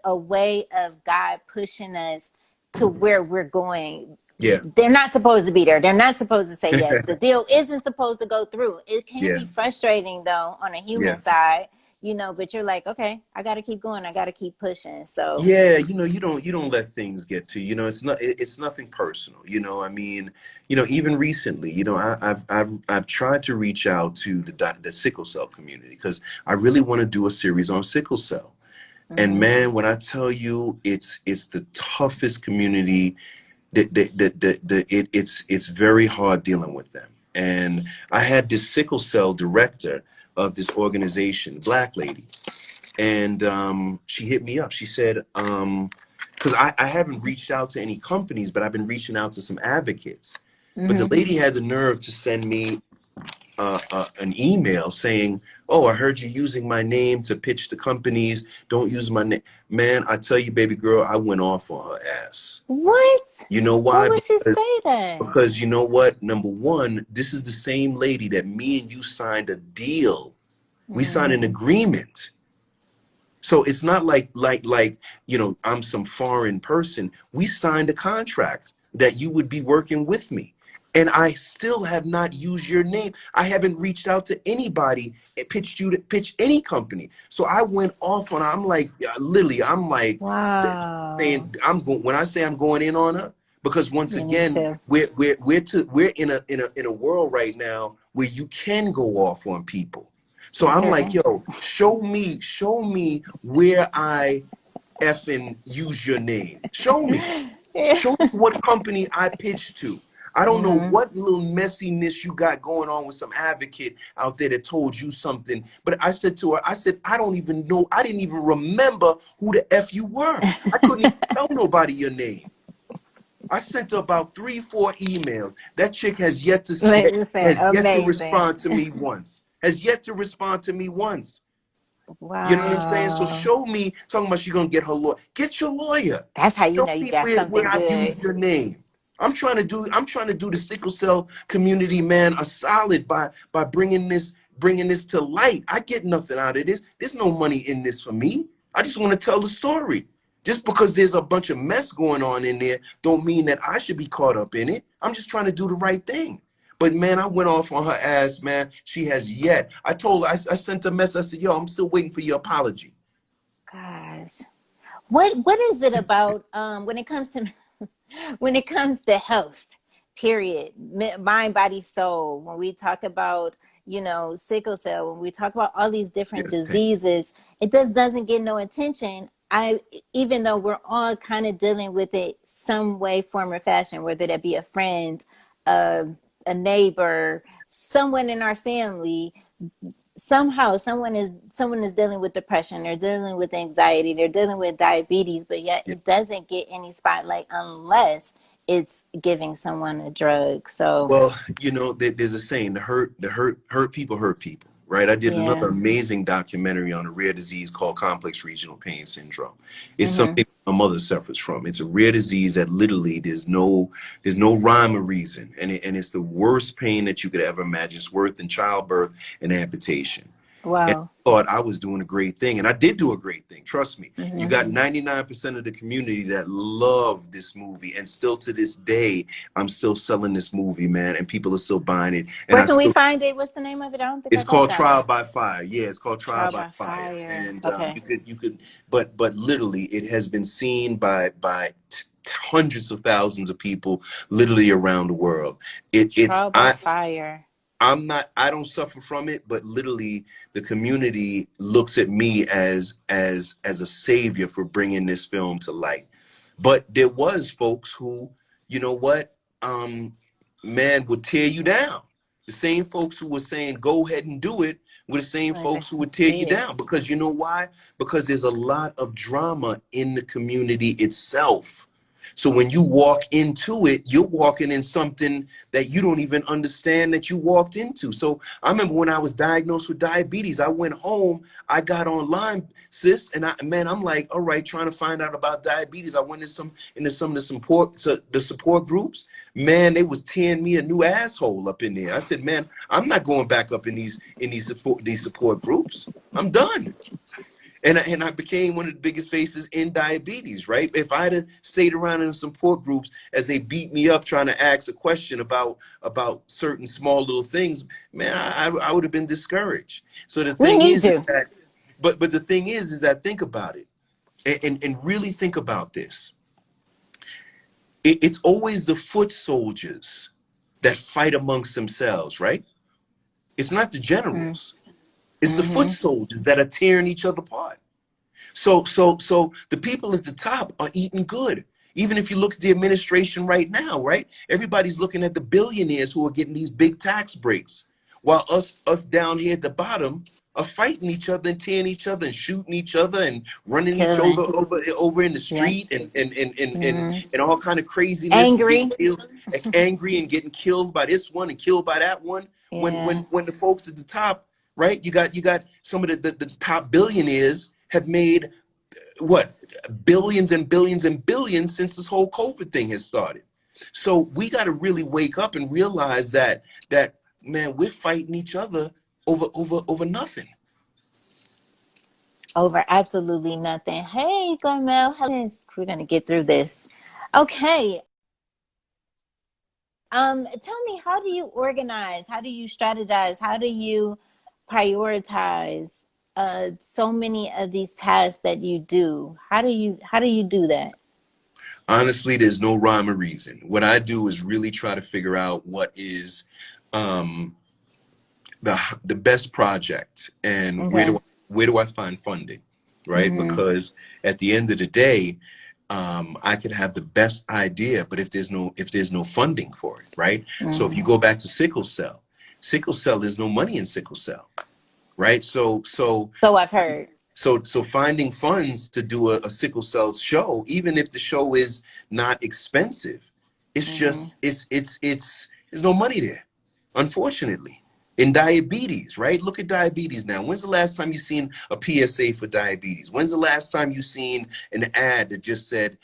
a way of God pushing us to where we're going. yeah, They're not supposed to be there. They're not supposed to say yes. The deal isn't supposed to go through. It can yeah, be frustrating, though, on a human yeah. side, but you're like, okay, I got to keep going. I got to keep pushing. So, Yeah, you know, you don't let things get to you. You know, it's nothing personal. You know, I mean, you know, even recently, you know, I've tried to reach out to the sickle cell community, because I really want to do a series on sickle cell. And mhm. man, when I tell you, it's the toughest community. It's very hard dealing with them. And I had this sickle cell director of this organization, Black lady, and she hit me up. She said, because I haven't reached out to any companies, but I've been reaching out to some advocates. But the Mhm. lady had the nerve to send me an email saying, "Oh, I heard you using my name to pitch to companies. Don't use my name." Man, I tell you, baby girl, I went off on her ass. What? You know Why why? would she say that? Because you know what? Number one, this is the same lady that me and you signed a deal. We signed an agreement. So it's not like I'm some foreign person. We signed a contract that you would be working with me. And I still have not used your name. I haven't reached out to anybody and pitched you to pitch any company. So I went off on her. I'm like, Lily, I'm like Wow. saying when I say I'm going in on her, because once You need again, to. we're in a world right now where you can go off on people. So I'm like, Okay. yo, show me where I effing use your name. Show me. Yeah. Show me what company I pitched to. I don't know what little messiness you got going on with some advocate out there that told you something. But I said to her, I said, I don't even know. I didn't even remember who the F you were. I couldn't even tell nobody your name. I sent her about 3-4 emails. That chick has yet to Listen, amazing. respond to me once. Has yet to respond to me once. You know what I'm saying? So Wow. show me, talking about she's gonna get her lawyer. Get your lawyer. That's how you Show know you me got where something I've good. used your name. I'm trying to do the sickle cell community, man, a solid by bringing this to light. I get nothing out of this. There's no money in this for me. I just want to tell the story. Just because there's a bunch of mess going on in there don't mean that I should be caught up in it. I'm just trying to do the right thing. But man, I went off on her ass, man. She has yet. I told her, I sent her a message. I said, yo, I'm still waiting for your apology. Gosh. What is it about when it comes to when it comes to health, period, mind, body, soul, when we talk about, sickle cell, when we talk about all these different Yes, Tank. diseases, it just doesn't get no attention. Even though we're all kind of dealing with it some way, form, or fashion, whether that be a friend, a, a neighbor, someone in our family, somehow someone is dealing with depression, they're dealing with anxiety, they're dealing with diabetes, but yet Yeah. it doesn't get any spotlight unless it's giving someone a drug. So Well, there's a saying: hurt people hurt people, right? I did yeah. another amazing documentary on a rare disease called complex regional pain syndrome. It's Hmm. something my mother suffers from. It's a rare disease that literally there's no rhyme or reason, and it's the worst pain that you could ever imagine. It's worse than childbirth and amputation. And Wow. I thought I was doing a great thing, and I did do a great thing. Trust me. You Hmm. got 99% of the community that love this movie, and still to this day, I'm still selling this movie, man, and people are still buying it. And Where I can we still, find it? What's the name of it? I don't think I it's got called that one. Trial by Fire. Yeah, it's called Trial Trial by by Fire, fire. and Okay. you could, but literally, it has been seen by hundreds of thousands of people, literally around the world. It's Trial by fire. I don't suffer from it, but literally the community looks at me as a savior for bringing this film to light. But there was folks who, you know what, man, would tear you down. The same folks who were saying go ahead and do it were the same Like, folks who would tear see you it. down, because you know why? Because there's a lot of drama in the community itself. So when you walk into it, you're walking in something that you don't even understand that you walked into. So I remember when I was diagnosed with diabetes, I went home, I got online, sis, and I'm like, all right, trying to find out about diabetes. I went into some of the support groups. Man, they was tearing me a new asshole up in there. I said, man, I'm not going back up in these support groups. I'm done. And I became one of the biggest faces in diabetes, right? If I had stayed around in support groups as they beat me up trying to ask a question about certain small little things, man, I would have been discouraged. So the We thing need is you. that, but the thing is that think about it, and really think about this. It's always the foot soldiers that fight amongst themselves, right? It's not the generals. It's the foot Mm-hmm. soldiers that are tearing each other apart. So the people at the top are eating good. Even if you look at the administration right now, right? Everybody's looking at the billionaires who are getting these big tax breaks. while us down here at the bottom are fighting each other and tearing each other and shooting each other and running each Killing. over in the Yeah. street and all kind of craziness and getting Angry. killed, angry and getting killed by this one and killed by that one. Yeah. When the folks at the top, right? You got some of the top billionaires have made what, billions and billions and billions since this whole COVID thing has started. So we got to really wake up and realize that man, we're fighting each other over nothing. Over absolutely nothing. Hey, Carmel. We're gonna get through this. Okay. Tell me, how do you organize? How do you strategize? How do you prioritize so many of these tasks that you do? How do you do that? Honestly, there's no rhyme or reason. What I do is really try to figure out what is the best project and Okay. where do I find funding, right? Because at the end of the day, I could have the best idea, but if there's no funding for it, right? So if you go back to sickle cell, there's no money in sickle cell, right? So I've heard. So finding funds to do a sickle cell show, even if the show is not expensive, it's just there's no money there, unfortunately. In diabetes, right? Look at diabetes now. When's the last time you seen a PSA for diabetes? When's the last time you seen an ad that just said,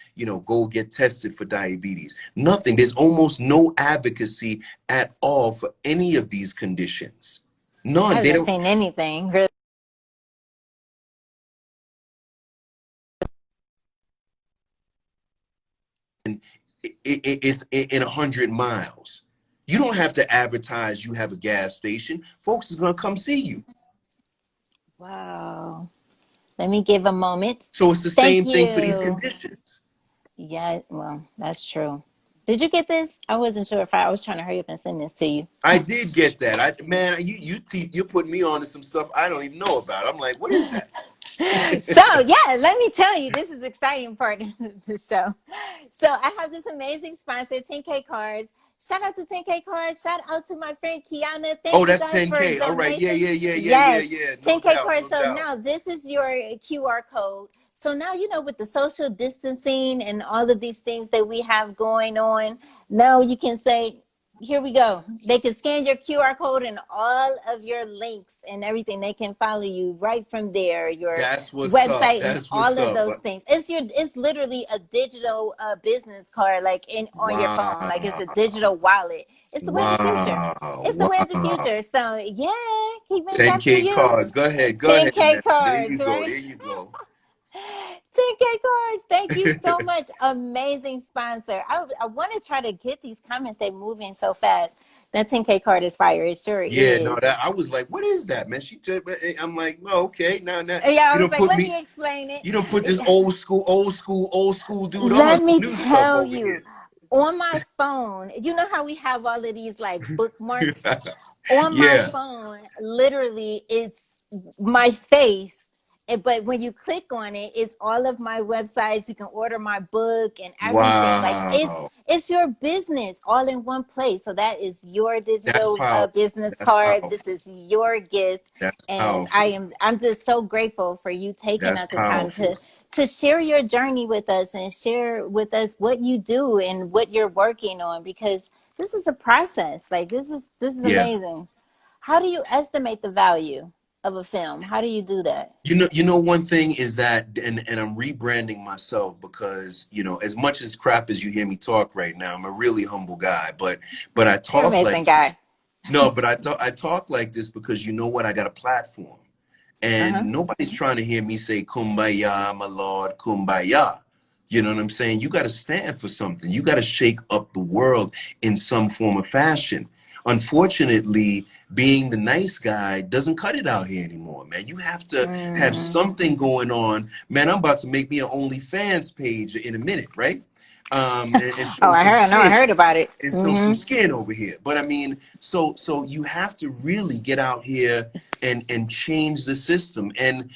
go get tested for diabetes? Nothing. There's almost no advocacy at all for any of these conditions. I None. They haven't don't. seen anything really. In 100 miles. You don't have to advertise you have a gas station. Folks is gonna come see you. Wow. Let me give a moment. So it's the Thank same thing for these you. conditions. Yeah, well, that's true. Did you get this? I wasn't sure if I was trying to hurry up and send this to you. I did get that. Man, you're putting me on to some stuff I don't even know about. I'm like, what is that? So yeah, let me tell you, this is the exciting part of the show. So I have this amazing sponsor, 10K Cards. Shout out to 10K Cards. Shout out to my friend Kiana. Thank you That's guys for 10K. a All right. Yeah. Yes, No 10K doubt. Cards. No So doubt. now this is your QR code. So now, with the social distancing and all of these things that we have going on, now you can say, here we go. They can scan your QR code and all of your links and everything. They can follow you right from there, your That's what's up. website and That's what's all of up. those things. It's literally a digital business card, like on your phone. Like it's a Wow. digital wallet. It's the way of the future. Wow. It's the way of the Wow. future. So yeah, keep it back to 10K you. cards. Go ahead. Go ahead. 10K Now. There cards, you go. right? There you go. 10K cards. Thank you so much. Amazing sponsor. I want to try to get these comments. They're moving so fast. That 10K card is fire. It sure Yeah, no, is. that I was like, what is that, man? I'm like, oh, okay, now Yeah, I you was don't like, put let me, me explain it. you don't put this old school dude on Let some me new stuff tell over you, here. on my phone, you know how we have all of these like bookmarks? On my Yeah. phone, literally, it's my face. But when you click on it, it's all of my websites. You can order my book and everything. Like Wow. it's your business all in one place. So that is your That's digital powerful. business That's card. This powerful. is your gift, That's and powerful. I'm just so grateful for you taking That's out the time powerful. to share your journey with us and share with us what you do and what you're working on, because this is a process. Like this is Yeah. amazing. How do you estimate the value of a film? How do you do that? You know, one thing is that, and I'm rebranding myself because, as much as crap as you hear me talk right now, I'm a really humble guy, but I You're an talk amazing like this. guy. No, but I talk like this because you know what? I got a platform. Uh-huh. And nobody's trying to hear me say, Kumbaya, my Lord, Kumbaya. You know what I'm saying? You got to stand for something. You got to shake up the world in some form or fashion. Unfortunately, being the nice guy doesn't cut it out here anymore, man. You have to have Mm. something going on. Man, I'm about to make me an OnlyFans page in a minute, right? And Oh, show some I know. I skin heard about it. and show some Mm-hmm. skin over here. But I mean, so you have to really get out here and change the system. And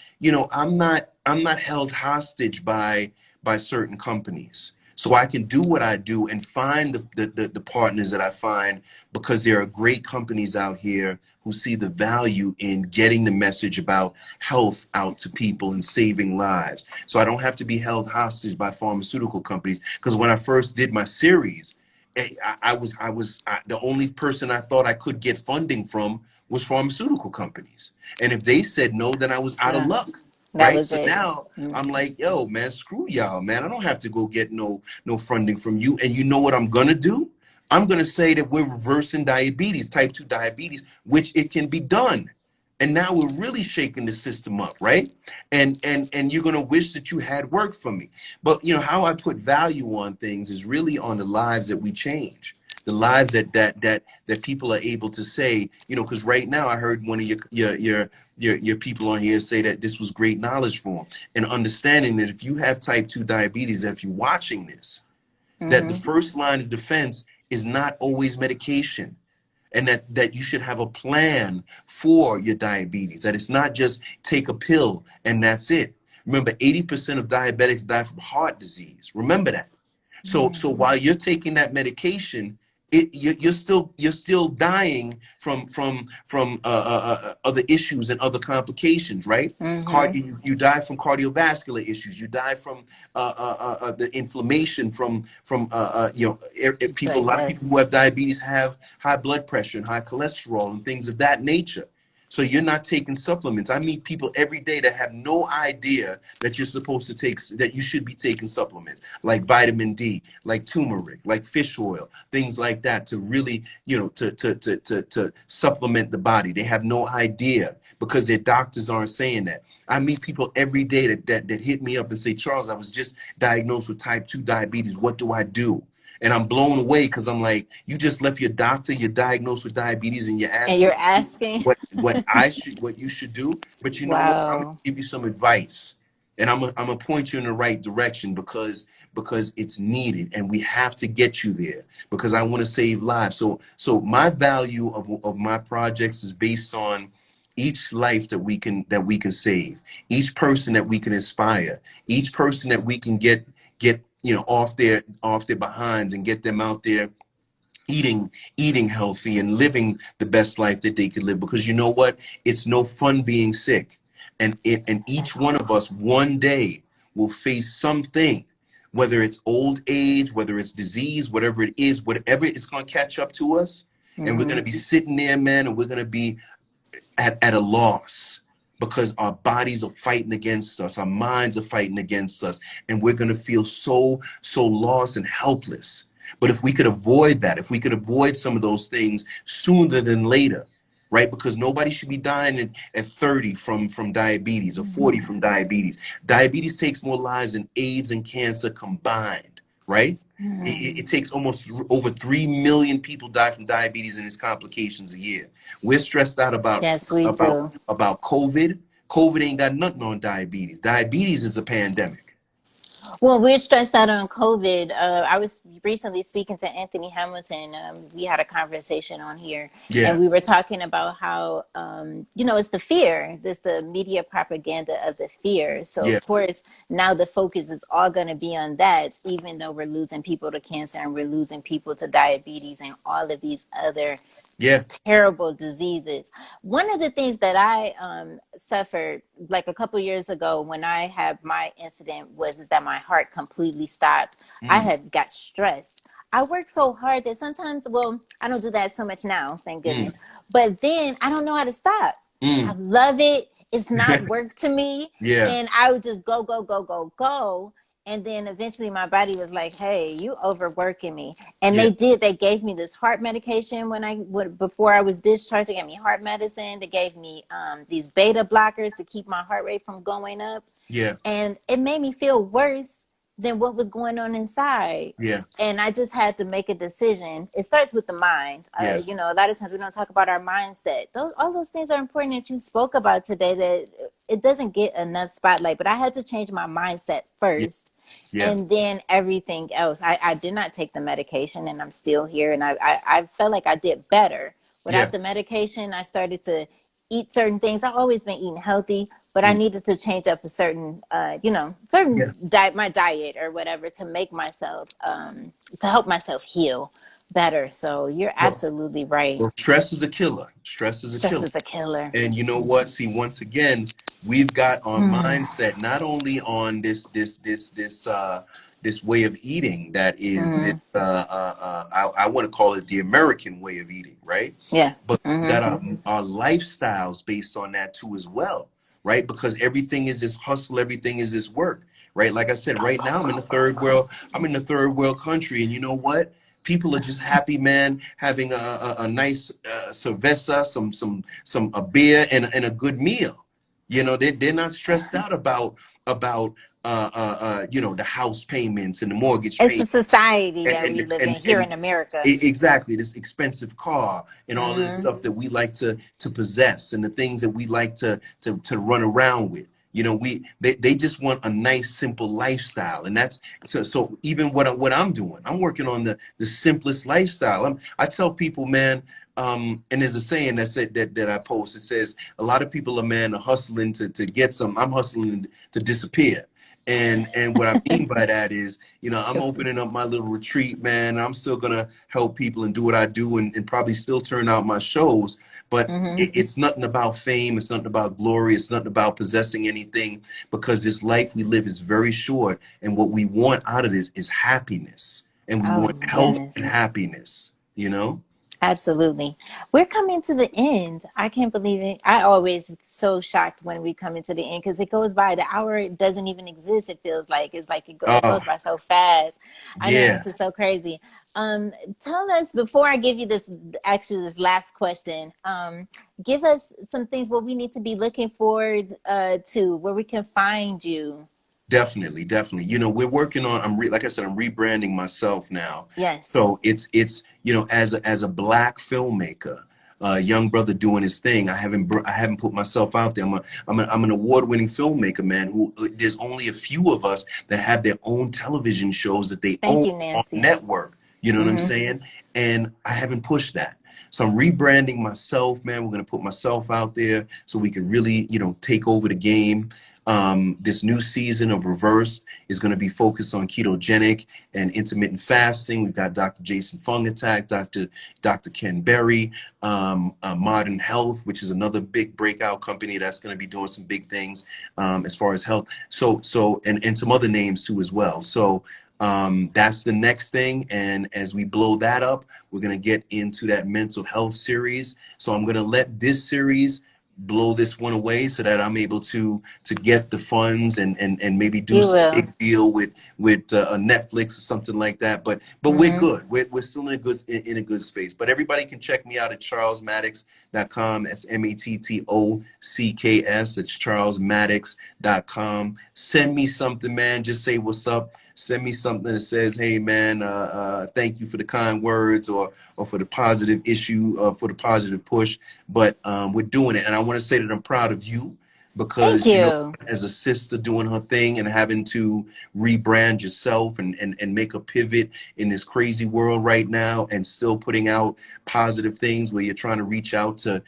I'm not held hostage by certain companies. so I can do what I do and find the partners that I find, because there are great companies out here who see the value in getting the message about health out to people and saving lives. So I don't have to be held hostage by pharmaceutical companies. Because when I first did my series, the only person I thought I could get funding from was pharmaceutical companies. And if they said no, then I was out of Yeah, luck. that Right. was So it. now I'm like, yo, man, screw y'all, man. I don't have to go get no funding from you. And you know what I'm gonna do? I'm gonna say that we're reversing diabetes, type 2 diabetes, which it can be done. And now we're really shaking the system up, right? And you're gonna wish that you had worked for me. But you know how I put value on things is really on the lives that we change, the lives that people are able to say, you know, because right now I heard one of your people on here say that this was great knowledge for them, and understanding that if you have type 2 diabetes, if you're watching this, that the first line of defense is not always medication, and that you should have a plan for your diabetes, that it's not just take a pill and that's it. Remember, 80% of diabetics die from heart disease. Remember that. So while you're taking that medication, you're still dying from other issues and other complications, right? You die from cardiovascular issues. You die from the inflammation people. A lot of people who Yes. have diabetes have high blood pressure and high cholesterol and things of that nature. So you're not taking supplements. I meet people every day that have no idea that you're supposed to take, that you should be taking supplements like vitamin D, like turmeric, like fish oil, things like that, to really, you know, to supplement the body. They have no idea because their doctors aren't saying that. I meet people every day that hit me up and say, Charles, I was just diagnosed with type 2 diabetes. What do I do? And I'm blown away because I'm like, you just left your doctor, you're diagnosed with diabetes, and you're And asking you're asking. what you should do. But you know what? I'm gonna Wow. give you some advice, and I'm gonna point you in the right direction because it's needed, and we have to get you there because I want to save lives. So my value of my projects is based on each life that we can save, each person that we can inspire, each person that we can get you know off their behinds and get them out there eating healthy and living the best life that they could live. Because you know what, it's no fun being sick, and At each one of all. us one day will face something, whether it's old age, whether it's disease, whatever it is, whatever, it's going to catch up to us, and we're going to be sitting there, man, and we're going to be at a loss because our bodies are fighting against us, our minds are fighting against us, and we're going to feel so lost and helpless. But if we could avoid that, if we could avoid some of those things sooner than later, right? Because nobody should be dying at 30 from diabetes or 40 from diabetes. Diabetes takes more lives than AIDS and cancer combined, right? It takes almost over 3 million people die from diabetes and its complications a year. We're stressed out Yes, we about do. about COVID. COVID ain't got nothing on diabetes. Diabetes is a pandemic. Well, we're stressed out on COVID. I was recently speaking to Anthony Hamilton. We had a conversation on here, and Yeah, we were talking about how, it's the fear, this the media propaganda of the fear. So, yeah, of course, now the focus is all going to be on that, even though we're losing people to cancer and we're losing people to diabetes and all of these other yeah. terrible diseases. One of the things that I suffered like a couple years ago when I had my incident was is that my heart completely stopped. I Mm, had got stressed. I work so hard that sometimes, well, I don't do that so much now, thank mm, goodness. But then I don't know how to stop. I mm. love it. It's not work to me. Yeah, And I would just go, go, go, go, go. And then eventually my body was like, hey, you overworking me. And yeah, they gave me this heart medication before I was discharged. They gave me heart medicine. They gave me these beta blockers to keep my heart rate from going up. yeah, And it made me feel worse than what was going on inside. yeah, And I just had to make a decision. It starts with the mind. yeah, A lot of times we don't talk about our mindset. All those things are important that you spoke about today that it doesn't get enough spotlight. But I had to change my mindset yeah, first, yeah, and then everything else. I did not take the medication, and I'm still here. And I felt like I did better yeah, without the medication. I started to eat certain things. I've always been eating healthy, but I needed to change up a certain, Yeah. my diet or whatever to make myself, to help myself heal better. So you're Well, absolutely right. well, stress is a killer. Stress is a Stress killer. is a killer. And you know what? See, once again, we've got our mindset not only on this way of eating that is this I want to call it the American way of eating, right? Yeah. But we got our lifestyles based on that too as well, right? Because everything is this hustle, everything is this work, right? Like I said, Go, right go, now I'm in go, the go, third go. world. I'm in the third world country, and you know what? People are just happy, man, having a nice cerveza, some a beer and a good meal. You know, they're not stressed out about the house payments and the mortgage It's the payments society and that we and live in and, here in and America. exactly this expensive car and all of this stuff that we like to possess and the things that we like to run around with. You know, they just want a nice simple lifestyle, and that's so even what I'm doing, I'm working on the simplest lifestyle. I tell people, man, and there's a saying that said that I post. It says a lot of people are hustling to get some. I'm hustling to disappear. And what I mean by that is, I'm opening up my little retreat, man. I'm still gonna help people and do what I do and probably still turn out my shows. But it's nothing about fame. It's nothing about glory. It's nothing about possessing anything, because this life we live is very short. And what we want out of this is happiness. And we Oh, want health and yes. happiness, you know? Absolutely. We're coming to the end. I can't believe it. I always so shocked when we come into the end because it goes by. The hour doesn't even exist. It feels like it's like it Oh, goes by so fast. I mean, yeah, this is so crazy. Tell us before I give you this last question. Give us some things what we need to be looking forward to, where we can find you. definitely, definitely. We're working on, like I said, I'm rebranding myself now. Yes. So it's as a black filmmaker, young brother doing his thing. I haven't put myself out there. I'm an award-winning filmmaker, man, who there's only a few of us that have their own television shows that they Thank own you, on Nancy. network. You know what I'm saying? And I haven't pushed that. So I'm rebranding myself, man. We're going to put myself out there so we can really, take over the game. This new season of Reversed is going to be focused on ketogenic and intermittent fasting. We've got Dr. Jason Fungatak, Dr. Ken Berry, Modern Health, which is another big breakout company that's going to be doing some big things as far as health. And some other names too as well. So that's the next thing. And as we blow that up, we're going to get into that mental health series. So I'm going to let this series blow this one away so that I'm able to get the funds and maybe do You some will. big deal with a Netflix or something like that. But we're good. We're still in a good space. But everybody can check me out at charlesmattocks.com. That's Mattocks. It's charlesmattocks.com. Send me something, man. Just say what's up. Send me something that says, hey, man, thank you for the kind words or for the positive issue, for the positive push. But we're doing it. And I want to say that I'm proud of you Thank because, you. as a sister doing her thing and having to rebrand yourself and make a pivot in this crazy world right now and still putting out positive things where you're trying to reach out to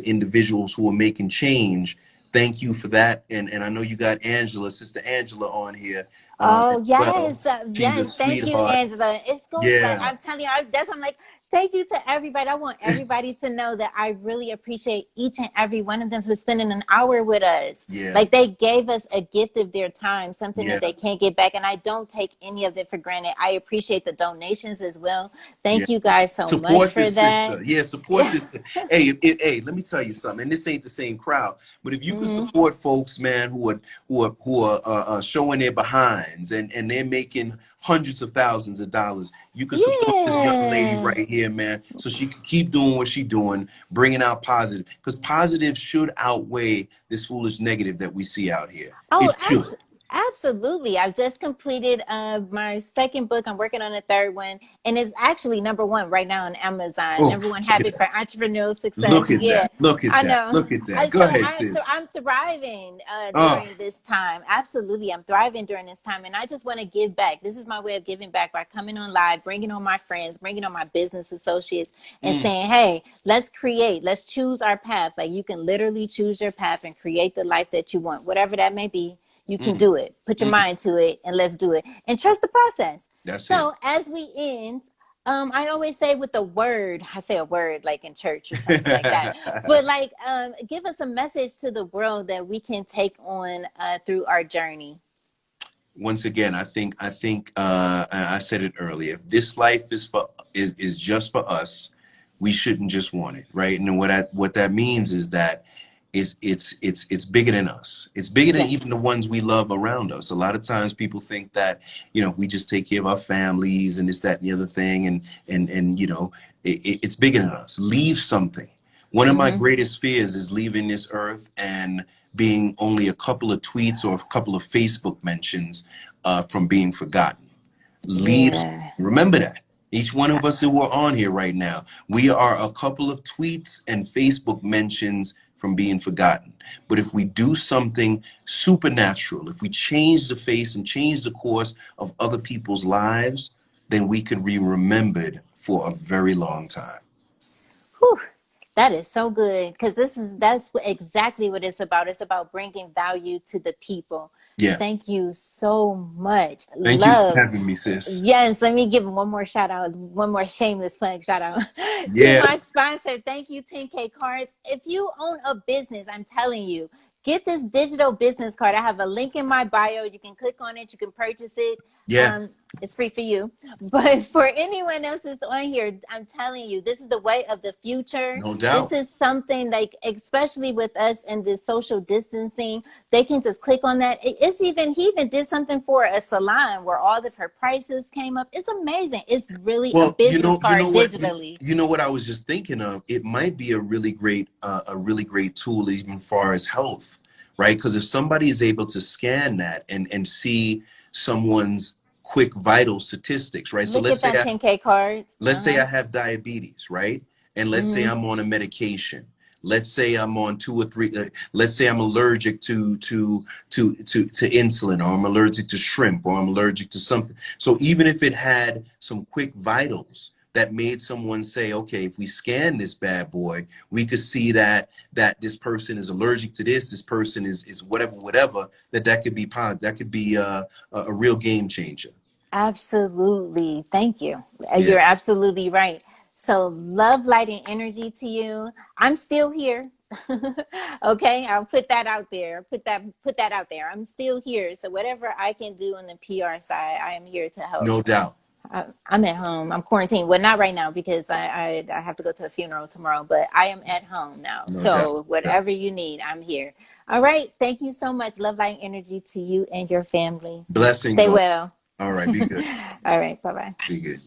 individuals who are making change. Thank you for that. And I know you got Sister Angela on here as Oh well. yes, She's a yes. Thank you, sweetheart. Angela. It goes by. Yeah. I'm telling you, I'm like, thank you to everybody. I want everybody to know that I really appreciate each and every one of them for spending an hour with us. Yeah. Like they gave us a gift of their time, something that Yeah. they can't get back, and I don't take any of it for granted. I appreciate the donations as well. Yeah. Thank you guys so much Support for this that. sister. Yeah, support Yeah. this. Hey, hey, let me tell you something. And this ain't the same crowd, but if you could support folks, man, who are showing their behinds and they're making hundreds of thousands of dollars, you could support this young lady Yeah. right here, man, so she can keep doing what she's doing, bringing out positive, because positive should outweigh this foolish negative that we see out here. Oh, It should. Absolutely. I've just completed my second book. I'm working on a third one, and it's actually number one right now on Amazon. Oh, Number one look at habit for that. entrepreneurial success. Look at Yeah, that. Look at I that. know. Look at that. Go So ahead, sis. I'm thriving Oh, during this time. Absolutely, I'm thriving during this time, and I just want to give back. This is my way of giving back by coming on live, bringing on my friends, bringing on my business associates, and mm, saying, "Hey, let's choose our path. Like you can literally choose your path and create the life that you want, whatever that may be." You can mm, do it. Put your mm. mind to it and let's do it. And trust the process. That's it. So as we end, I always say with a word, I say a word like in church or something like that. But like give us a message to the world that we can take on through our journey. Once again, I said it earlier. If this life is just for us, we shouldn't just want it, right? And what that means is that it's bigger than us. It's bigger than even Yes. the ones we love around us. A lot of times people think that, if we just take care of our families and this, that, and the other thing, and it's bigger than us. Leave something. One of my Mm-hmm. greatest fears is leaving this earth and being only a couple of tweets or a couple of Facebook mentions from being forgotten. Leave. Yeah. Remember that. Each one of us that we're on here right now, we are a couple of tweets and Facebook mentions from being forgotten. But if we do something supernatural, if we change the face and change the course of other people's lives, then we could be remembered for a very long time. Whew, that is so good because exactly what it's about. It's about bringing value to the people. Yeah. Thank you so much. Thank you for Love. having me, sis. Yes, let me give one more shout out, one more shameless plug shout out to Yeah. my sponsor. Thank you, 10K Cards. If you own a business, I'm telling you, get this digital business card. I have a link in my bio. You can click on it, you can purchase it. Yeah. It's free for you. But for anyone else that's on here, I'm telling you, this is the way of the future. No This doubt. is something like, especially with us in this social distancing, they can just click on that. He even did something for a salon where all of her prices came up. It's amazing. It's really a Well, business you card know what, digitally. you know what I was just thinking of. It might be a really great tool, even far as health, right? Because if somebody is able to scan that and see someone's quick vital statistics, right? So Look at that 10K cards. let's say I have diabetes, right? And let's say Mm-hmm. I'm on a medication. Let's say I'm on two or three. Let's say I'm allergic to insulin, or I'm allergic to shrimp, or I'm allergic to something. So even if it had some quick vitals that made someone say, okay, if we scan this bad boy, we could see that this person is allergic to this person is whatever. That could be positive. That could be a real game changer. Absolutely. Thank you. Yeah. You're absolutely right. So love, light, and energy to you. I'm still here. Okay, I'll put that out there. Put that out there. I'm still here. So whatever I can do on the PR side, I am here to help. No doubt. I'm at home. I'm quarantined. Well, not right now because I have to go to a funeral tomorrow, but I am at home now. No doubt. So whatever you need, I'm here. All right. Thank you so much. Love, light, and energy to you and your family. Blessings. Stay well. All right. Be good. All right. Bye bye. Be good.